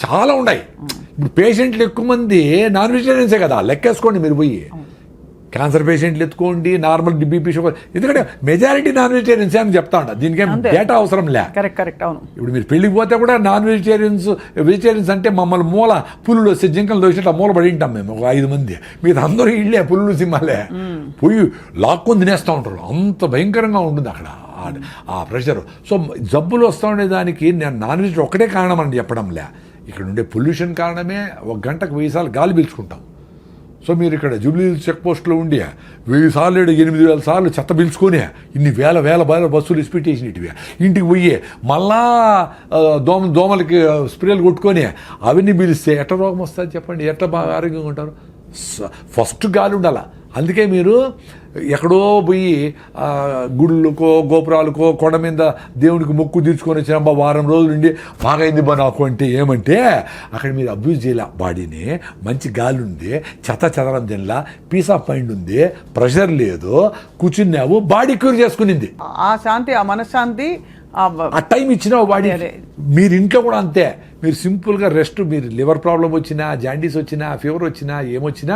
Speaker 3: చాలా ఉన్నాయి. ఇప్పుడు పేషెంట్లు ఎక్కువ మంది నాన్ వెజిటేరియన్సే కదా, లెక్కేసుకోండి మీరు పోయి. క్యాన్సర్ పేషెంట్లు ఎత్తుకోండి, నార్మల్ బీపీ షుగర్, ఎందుకంటే మెజారిటీ నాన్ వెజిటేరియన్స్ అని చెప్తా ఉంటా. దీనికేం డేటా అవసరం లే.
Speaker 2: కరెక్ట్ అవును.
Speaker 3: ఇప్పుడు మీరు పెళ్ళికి పోతే కూడా నాన్ వెజిటేరియన్స్ అంటే మమ్మల్ని మూల పులులు వస్తే జింకలు దోసినట్టు మూల పడి ఉంటాం మేము, ఒక 5 మంది. మీరు అందరూ ఇళ్ళే పులులు సింహాలే పోయి లాక్కొని తినేస్తూ ఉంటారు. అంత భయంకరంగా ఉంటుంది అక్కడ ఆ ప్రెషర్. సో జబ్బులు వస్తూ ఉండే దానికి నేను నాన్ వెజ్ ఒకటే కారణం అని చెప్పడంలే, ఇక్కడ ఉండే పొల్యూషన్ కారణమే. 1 గంటకు 1000 సార్లు గాలి పీల్చుకుంటాం. సో మీరు ఇక్కడ జూబ్లీ చెక్ పోస్ట్లో ఉండి 1000 సార్లు 8000 సార్లు చెత్త పీల్చుకొని ఇన్ని వేల బస్సులు ఇస్పిట్ చేసినవి ఇంటికి పోయి మళ్ళా దోమలకి స్ప్రేలు కొట్టుకొని అవన్నీ పీలిస్తే ఎట్లా రోగం వస్తుంది చెప్పండి? ఎట్లా బాగా ఆరోగ్యంగా ఉంటారు? ఫస్ట్ గాలి ఉండాల. అందుకే మీరు ఎక్కడో పోయి గుళ్ళకో గోపురాలకో కొండ మీద దేవునికి మొక్కు తీర్చుకొని వచ్చిన వారం రోజులు ఉండి బాగా అయింది బా నాకు అంటే ఏమంటే అక్కడ మీరు అబ్యూజ్ చేయాల బాడీని. మంచి గాలి ఉంది, చెదరం తినలా, పీస్ ఆఫ్ మైండ్ ఉంది, ప్రెషర్ లేదు, కూర్చున్నావు, బాడీ క్యూర్ చేసుకునింది.
Speaker 2: ఆ శాంతి, ఆ మనశ్శాంతి,
Speaker 3: ఆ టైం ఇచ్చిన బాడీ. మీరు ఇంట్లో కూడా అంతే. మీరు సింపుల్గా రెస్ట్, మీరు లివర్ ప్రాబ్లం వచ్చినా, జాండీస్ వచ్చినా, ఫీవర్ వచ్చినా, ఏమొచ్చినా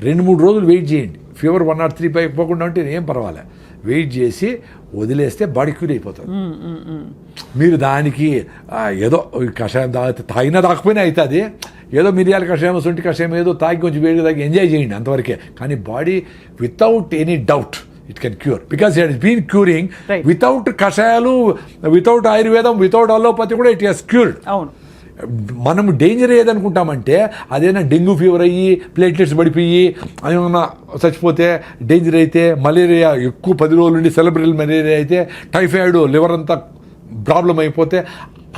Speaker 3: 2-3 రోజులు వెయిట్ చేయండి. ఫీవర్ 103 పై పోకుండా ఉంటే ఏం పర్వాలే. వెయిట్ చేసి వదిలేస్తే బాడీ క్యూర్ అయిపోతుంది. మీరు దానికి ఏదో కషాయం తాగినా తాకపోయినా అవుతుంది. ఏదో మిరియాల కషాయం, శొంఠి కషాయం ఏదో తాగి కొంచెం వేడిగా తాగి ఎంజాయ్ చేయండి అంతవరకే. కానీ body without any doubt it can cure, because it has been curing without కషాయాలు, వితౌట్ ఆయుర్వేదం, వితౌట్ అలోపతి కూడా it has cured.
Speaker 2: అవును.
Speaker 3: మనం డేంజర్ ఏదనుకుంటామంటే అదేనా డెంగ్యూ ఫీవర్ అయ్యి ప్లేట్లెట్స్ పడిపోయి ఏమన్నా చచ్చిపోతే డేంజర్ అయితే, మలేరియా ఎక్కువ 10 రోజులు ఉండి సెలబ్రల్ మలేరియా అయితే, టైఫాయిడ్, లివర్ అంతా ప్రాబ్లం అయిపోతే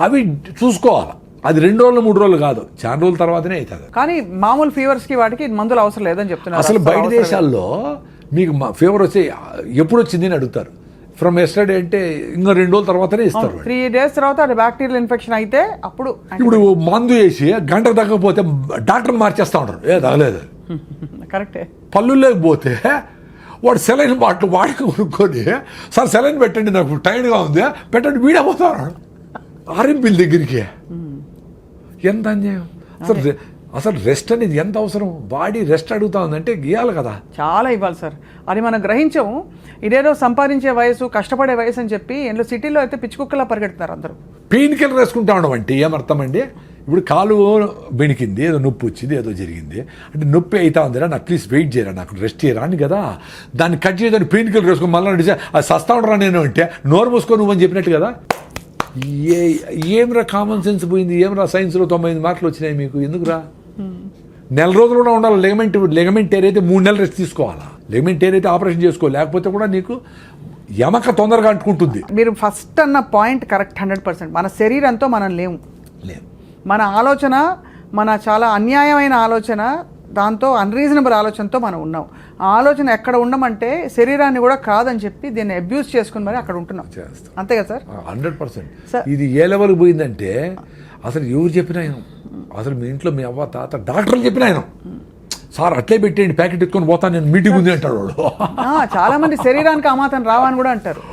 Speaker 3: అవి చూసుకోవాలి. అది 2 రోజులు 3 రోజులు కాదు, చాలా రోజుల తర్వాతనే అవుతుంది.
Speaker 2: కానీ మామూలు ఫీవర్స్కి వాటికి మందులు అవసరం లేదని చెప్తున్నారు.
Speaker 3: అసలు బయట దేశాల్లో మీకు ఫీవర్ వచ్చి ఎప్పుడు వచ్చింది అని అడుగుతారు. ఫ్రమ్ ఎస్టర్డే అంటే ఇంకా 2 రోజుల తర్వాతనే ఇస్తారు.
Speaker 2: 3 days తర్వాత అది బ్యాక్టీరియల్ ఇన్ఫెక్షన్ అయితే అప్పుడు. ఇప్పుడు
Speaker 3: మందు వేసి గంట తగ్గకపోతే డాక్టర్ మార్చేస్తూ ఉంటారు. తగలేదు
Speaker 2: కరెక్టే.
Speaker 3: పళ్ళు లేకపోతే వాడు సెలైన్ బాటిల్ వాడికి కొనుక్కొని, సార్ సెలైన్ పెట్టండి నాకు టైర్డ్గా ఉంది పెట్టండి, వీడపోతాడు ఆర్ఎంపీల దగ్గరికి. ఎంత అన్యాయం అసలు రెస్ట్ అనేది ఎంత అవసరం? బాడీ రెస్ట్ అడుగుతా ఉందంటే గీయాలి కదా, చాలా
Speaker 2: ఇవ్వాలి సార్. అది మనం గ్రహించాము. ఇదేదో సంపాదించే వయసు, కష్టపడే వయసు అని చెప్పి సిటీలో అయితే పిచ్చుకుక్కలా పరిగెడుతున్నారు అందరూ.
Speaker 3: పెయిన్ కిల్లర్ వేసుకుంటా ఉండమంటే ఏమర్థం అండి? ఇప్పుడు కాలు బెణికింది, ఏదో నొప్పి వచ్చింది, ఏదో జరిగింది అంటే నొప్పి అవుతా ఉందిరా, అట్లీస్ట్ వెయిట్ చేయరా, నాకు రెస్ట్ చేయరా అని కదా. దాన్ని కట్ చేయడానికి పెయిన్ కిల్లర్ వేసుకొని మళ్ళీ అది సస్తా ఉండరా నేను అంటే నోరు మూసుకో నువ్వు అని చెప్పినట్టు కదా. ఏమిరా కామన్ సెన్స్ పోయింది? ఏమిరా సైన్స్లో 98 మార్కులు వచ్చినాయి మీకు? ఎందుకురా? నెల రోజులు కూడా ఉండాలి. లెగమెంట్ టేర్ అయితే 3 నెలలు రెస్ట్ తీసుకోవాలా. లెగమెంట్ టేర్ అయితే ఆపరేషన్ చేసుకో, లేకపోతే కూడా నీకు ఎమక తొందరగా అంటుకుంటుంది.
Speaker 2: మీరు ఫస్ట్ అన్న పాయింట్ కరెక్ట్ 100%. మన శరీరంతో మనం లేము. మన ఆలోచన, మన చాలా అన్యాయమైన ఆలోచన, దాంతో అన్రీజనబుల్ ఆలోచనతో మనం ఉన్నాం. ఆ ఆలోచన ఎక్కడ ఉండమంటే శరీరాన్ని కూడా కాదని చెప్పి దీన్ని అబ్యూస్ చేసుకుని మరి అక్కడ ఉంటున్నాం. అంతే కదా సార్?
Speaker 3: 100%. ఇది ఏ లెవెల్కి పోయిందంటే అసలు ఎవరు చెప్పినా అసలు మీ ఇంట్లో మీ అవ్వ తాత డాక్టర్లు చెప్పినా ఆయన సార్ అట్లే పెట్టేయండి ప్యాకెట్ ఎత్తుకొని పోతాను నేను మీటింగ్ ఉంది అంటాడు వాడు.
Speaker 2: చాలా మంది శరీరానికి అమాతం రావని కూడా అంటారు.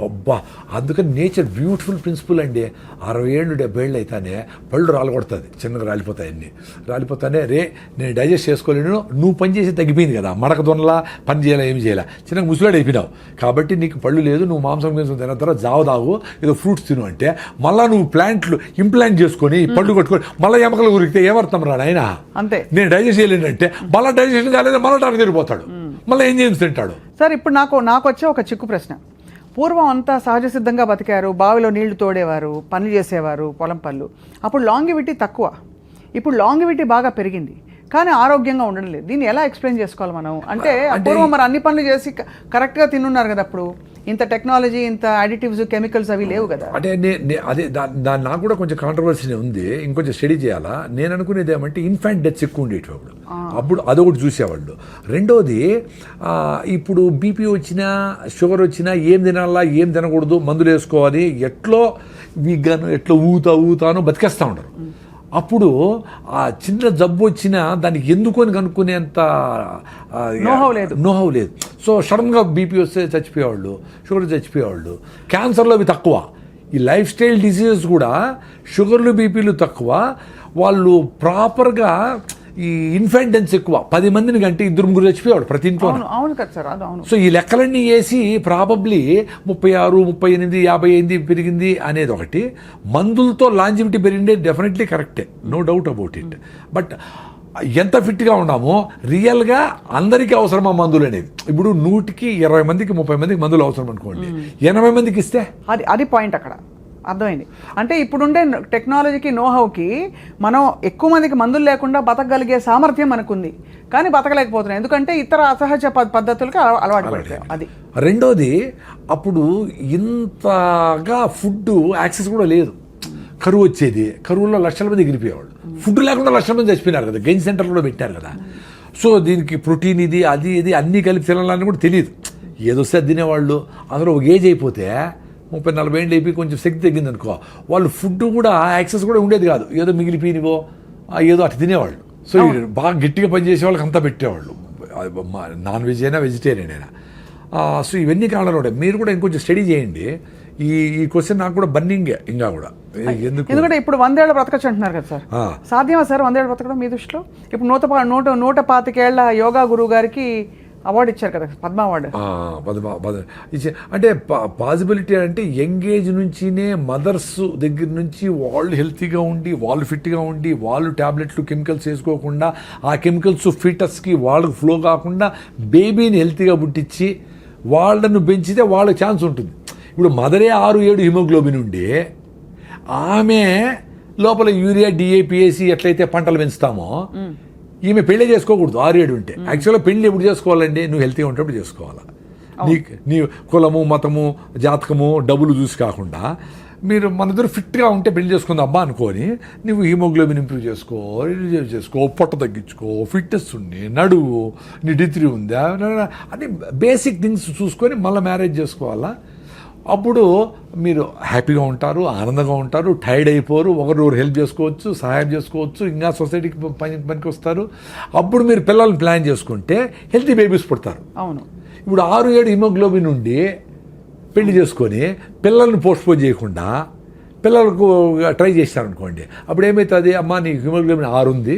Speaker 3: అబ్బా, అందుకని నేచర్ బ్యూటిఫుల్ ప్రిన్సిపల్ అండి. 60 ఏళ్ళు 70 ఏళ్ళు అయితేనే పళ్ళు రాలగొడుతుంది, చిన్నగా రాలిపోతాయి. అన్నీ రాలిపోతానే రే నేను డైజెస్ట్ చేసుకోలేను, నువ్వు పని చేసి తగ్గిపోయింది కదా, మడక దొనలా పని చేయాలా ఏమి చేయాలా, చిన్నగా ముసలాడు అయిపోయినావు కాబట్టి నీకు పళ్ళు లేదు, నువ్వు మాంసం తిన్న తర్వాత జావ తాగు, ఏదో ఫ్రూట్స్ తిను అంటే మళ్ళీ నువ్వు ప్లాంట్లు ఇంప్లాంట్ చేసుకొని పళ్ళు కట్టుకొని మళ్ళీ ఎమకలు ఉరికితే ఏమర్థం రా ఆయన?
Speaker 2: అంతే.
Speaker 3: నేను డైజెస్ట్ చేయలేనంటే మళ్ళీ డైజెషన్ కాలేదు, మళ్ళీ టానికి తిరిగిపోతాడు, మళ్ళీ ఏం చేసి తింటాడు.
Speaker 2: సార్ ఇప్పుడు నాకు వచ్చే ఒక చిక్కు ప్రశ్న. పూర్వం అంతా సహజ సిద్ధంగా బతికారు, బావిలో నీళ్లు తోడేవారు, పనులు చేసేవారు, పొలం పనులు. అప్పుడు లాంగివిటీ తక్కువ, ఇప్పుడు లాంగివిటీ బాగా పెరిగింది కానీ ఆరోగ్యంగా ఉండడం లేదు. దీన్ని ఎలా ఎక్స్ప్లెయిన్ చేసుకోవాలి మనం? అంటే పూర్వం మరి అన్ని పనులు చేసి కరెక్ట్గా తిన్నున్నారు కదా, అప్పుడు ఇంత టెక్నాలజీ, ఇంత అడిటివ్స్, కెమికల్స్ అవి లేవు కదా.
Speaker 3: అంటే అదే దాని నాకు కూడా కొంచెం కాంట్రవర్సీ ఉంది, ఇంకొంచెం స్టడీ చేయాలా. నేను అనుకునేది ఏమంటే ఇన్ఫాంట్ డెత్స్ ఎక్కువ ఉండేటప్పుడు, అప్పుడు అదొకటి చూసేవాళ్ళు. రెండోది ఇప్పుడు బీపీ వచ్చినా షుగర్ వచ్చినా ఏం తినాలా ఏం తినకూడదు, మందులు వేసుకోవాలి, ఎట్లో వీగాను ఎట్లా ఊతాను బతికేస్తూ ఉంటారు. అప్పుడు ఆ చిన్న జబ్బు వచ్చినా దానికి ఎందుకు అని కనుక్కునేంత నోహవ్ లేదు. సో సడన్గా బీపీ వస్తే చచ్చిపోయేవాళ్ళు, షుగర్ చచ్చిపోయేవాళ్ళు. క్యాన్సర్లో అవి తక్కువ. ఈ లైఫ్ స్టైల్ డిసీజెస్ కూడా షుగర్లు బీపీలు తక్కువ. వాళ్ళు ప్రాపర్గా ఈ ఇన్ఫెంటెన్స్ ఎక్కువ, 10 మందిని కంటే 2-3 చచ్చిపోయాడు ప్రతి ఇంట్లో.
Speaker 2: అవును కదా సార్, అది అవును.
Speaker 3: సో ఈ లెక్కలన్నీ వేసి ప్రాబబ్లీ 36, 38, 58 పెరిగింది అనేది ఒకటి. మందులతో లాంజివిటీ పెరిగిందే డెఫినెట్లీ కరెక్టే, no doubt about it. But ఎంత ఫిట్గా ఉన్నామో రియల్గా అందరికీ అవసరమా మందులు అనేది. ఇప్పుడు 100కి 20 మందికి 30 మందికి మందులు అవసరం అనుకోండి, 80 మందికి ఇస్తే
Speaker 2: అది పాయింట్ అక్కడ అర్థమైంది. అంటే ఇప్పుడుండే టెక్నాలజీకి, నోహౌకి మనం ఎక్కువ మందికి మందులు లేకుండా బతకగలిగే సామర్థ్యం మనకుంది, కానీ బతకలేకపోతున్నాం ఎందుకంటే ఇతర అసహజ పద్ధతులకి అలవాటు పడతాం. అది
Speaker 3: రెండోది, అప్పుడు ఇంతగా ఫుడ్ యాక్సెస్ కూడా లేదు. కరువు వచ్చేది, కరువులో లక్షల మంది ఎగిరిపోయేవాళ్ళు. ఫుడ్ లేకుండా లక్షల మంది చచ్చిపోయినారు కదా, గెయిన్ సెంటర్లో కూడా పెట్టారు కదా. సో దీనికి ప్రోటీన్ ఇది అది ఇది అన్నీ కలిపి తినాలని కూడా తెలియదు, ఏదో వస్తే తినేవాళ్ళు. అందరూ ఒక ఏజ్ అయిపోతే 30-40 ఏళ్ళు అయిపోయి కొంచెం శక్తి తగ్గింది అనుకో, వాళ్ళు ఫుడ్ కూడా యాక్సెస్ కూడా ఉండేది కాదు, ఏదో మిగిలిపోయినవో ఏదో అటు తినేవాళ్ళు. సో బాగా గట్టిగా పనిచేసే వాళ్ళకి అంతా పెట్టేవాళ్ళు, నాన్ వెజ్ అయినా వెజిటేరియన్ అయినా. సో ఇవన్నీ కారణాలు ఉంటాయి. మీరు కూడా ఇంకొంచెం స్టడీ చేయండి. ఈ క్వశ్చన్ నాకు కూడా బర్నింగే ఇంకా కూడా.
Speaker 2: ఎందుకంటే ఇప్పుడు 100 ఏళ్ళు బ్రతకచ్చు అంటున్నారు కదా సార్, సాధ్యమా సార్ 100 ఏళ్ళు బ్రతకడం మీ దృష్టిలో? ఇప్పుడు 125 ఏళ్ల యోగా గురువు గారికి అవార్డు ఇచ్చారు కదా, పద్మ అవార్డు.
Speaker 3: అంటే పాసిబిలిటీ అంటే యంగ్ ఏజ్ నుంచినే మదర్స్ దగ్గర నుంచి వాళ్ళు హెల్తీగా ఉండి, వాళ్ళు ఫిట్గా ఉండి, వాళ్ళు ట్యాబ్లెట్లు కెమికల్స్ వేసుకోకుండా, ఆ కెమికల్స్ ఫీటస్కి వాళ్ళకి ఫ్లో కాకుండా బేబీని హెల్తీగా పుట్టించి వాళ్ళను పెంచితే వాళ్ళకి ఛాన్స్ ఉంటుంది. ఇప్పుడు మదరే 6-7 హిమోగ్లోబిన్ ఉండి ఆమె లోపల యూరియా, డిఏపిఏసి ఎట్లయితే పంటలు పెంచుతామో, ఈమె పెళ్లి చేసుకోకూడదు 6-7 ఉంటే. యాక్చువల్గా పెళ్లి ఎప్పుడు చేసుకోవాలండి? నువ్వు హెల్తీగా ఉంటప్పుడు చేసుకోవాలా. నీ కులము, మతము, జాతకము, డబ్బులు చూసి కాకుండా మీరు మన దగ్గర ఫిట్గా ఉంటే పెళ్లి చేసుకుంది అబ్బా అనుకొని, నువ్వు హీమోగ్లోబిన్ ఇంప్రూవ్ చేసుకో, పొట్ట తగ్గించుకో, ఫిట్నెస్ ఉండి, నడువు, నీ డిగ్రీ ఉందా అని బేసిక్ థింగ్స్ చూసుకొని మళ్ళీ మ్యారేజ్ చేసుకోవాలా. అప్పుడు మీరు హ్యాపీగా ఉంటారు, ఆనందంగా ఉంటారు, టైర్డ్ అయిపోరు, ఒకరు హెల్ప్ చేసుకోవచ్చు, సహాయం చేసుకోవచ్చు, ఇంకా సొసైటీకి పనికి వస్తారు. అప్పుడు మీరు పిల్లల్ని ప్లాన్ చేసుకుంటే హెల్తీ బేబీస్ పుడతారు.
Speaker 2: అవును.
Speaker 3: ఇప్పుడు 6-7 హిమోగ్లోబిన్ ఉండి పెళ్లి చేసుకొని పిల్లల్ని పోస్ట్పోన్ చేయకుండా పిల్లలకు ట్రై చేశారనుకోండి, అప్పుడు ఏమవుతుంది? అమ్మ నీ హిమోగ్లోబిన్ 6 ఉంది,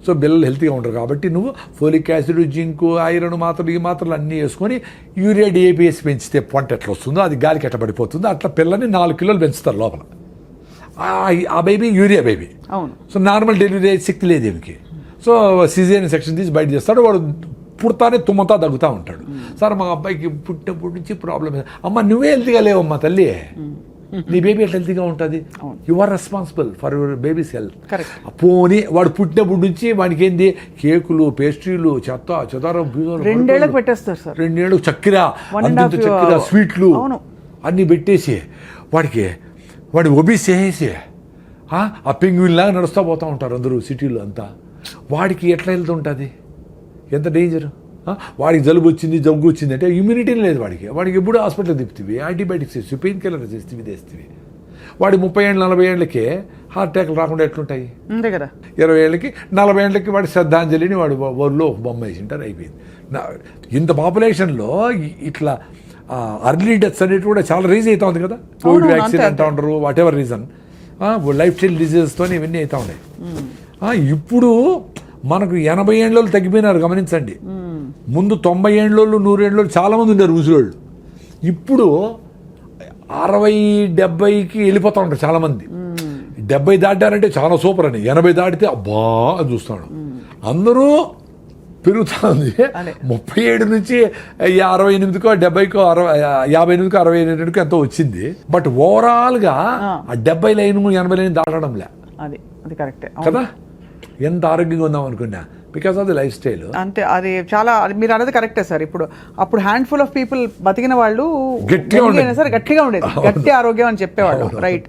Speaker 3: సో పిల్లలు హెల్తీగా ఉంటారు కాబట్టి నువ్వు ఫోలిక్ యాసిడ్, జింకు, ఐరన్ మాత్రలు, ఈ మాత్రలు అన్నీ వేసుకొని యూరియా, డిఏపిఎస్ పెంచితే పొంట ఎట్లా వస్తుందో అది గాలికి ఎట్లా పడిపోతుందో అట్లా పిల్లల్ని 4 కిలోలు పెంచుతారు లోపల. ఆ బేబీ యూరియా బేబీ.
Speaker 2: అవును.
Speaker 3: సో నార్మల్ డెలివరీ శక్తి లేదు ఏమికి. సో సిజేరియన్ సెక్షన్ తీసి బయట చేస్తాడు, వాడు పుడతానే తుమ్మతా తగ్గుతూ ఉంటాడు. సార్ మా అబ్బాయికి పుట్టినప్పటి నుంచి ప్రాబ్లం. అమ్మ నువ్వే హెల్తీగా లేవమ్మా తల్లి, నీ బేబీ ఎట్లా హెల్తీగా ఉంటుంది? You are responsible for your baby's health. పోనీ వాడు పుట్టినప్పటి నుంచి వాడికి ఏంది కేకులు, పేస్ట్రీలు, చెదారం
Speaker 2: 2 ఏళ్ళకి పెట్టేస్తారు సార్.
Speaker 3: 2 ఏళ్ళకు చక్కెర, చక్కెర, స్వీట్లు అన్నీ పెట్టేసి వాడి ఒబీస్ చేసేసి ఆ పెంగ్విన్ లాగా నడుస్తూ పోతూ ఉంటారు అందరూ సిటీలో అంతా. వాడికి ఎట్లా వెళ్తుంటుంది? ఎంత డేంజర్. వాడికి జలుబు వచ్చింది, జబ్బు వచ్చింది అంటే ఇమ్యూనిటీ లేదు వాడికి ఎప్పుడు హాస్పిటల్ తిప్పుతీవి, యాంటీబయాటిక్స్ వేస్తావి, పెయిన్ కిల్లర్ వేస్తేవి. వాడి 30 ఏళ్ళు 40 ఏళ్ళకే హార్ట్ అటాక్లు రాకుండా ఎట్లుంటాయి?
Speaker 2: అంతే కదా.
Speaker 3: 20 ఏళ్ళకి 40 ఏళ్ళకి వాడి శ్రద్ధాంజలిని వాడు ఊళ్ళో ఒక బొమ్మ వేసింటారు, అయిపోయింది. ఇంత పాపులేషన్లో ఇట్లా అర్లీ డెత్స్ అనేవి కూడా చాలా రీజన్ అవుతా ఉంది కదా. కోవిడ్ వ్యాక్సిన్ అంటూ ఉంటారు, whatever reason, lifestyle డిజీజెస్తో ఇవన్నీ అవుతా ఉన్నాయి. ఇప్పుడు మనకు 80 ఏళ్ళలో తగ్గిపోయినారు గమనించండి. ముందు 90 ఏళ్ళోళ్ళు 100 ఏళ్ళోళ్ళు చాలామంది ఉన్నారు ముసలోళ్ళు. ఇప్పుడు 60-70కి వెళ్ళిపోతూ ఉంటారు చాలామంది. 70 దాటారంటే చాలా సూపర్ అని, 80 దాటితే అబ్బా అని చూస్తాడు. అందరూ పెరుగుతూ ఉంది. 37 నుంచి 68కో 70కో 58కో 68కో ఎంతో వచ్చింది. బట్ ఓవరాల్గా ఆ 70 లైన్ 80 లైన్ దాటడంలే.
Speaker 2: అది కరెక్టే
Speaker 3: కదా. ఎంత ఆరోగ్యంగా ఉందాం అనుకున్నా because of the life style.
Speaker 2: అంతే, అది చాలా మీరు అనేది కరెక్టే సార్. అప్పుడు హ్యాండ్ఫుల్ ఆఫ్ పీపుల్ బతికిన వాళ్ళు గట్టిగా ఉండేది, గట్టి ఆరోగ్యం అని చెప్పేవాళ్ళు. రైట్.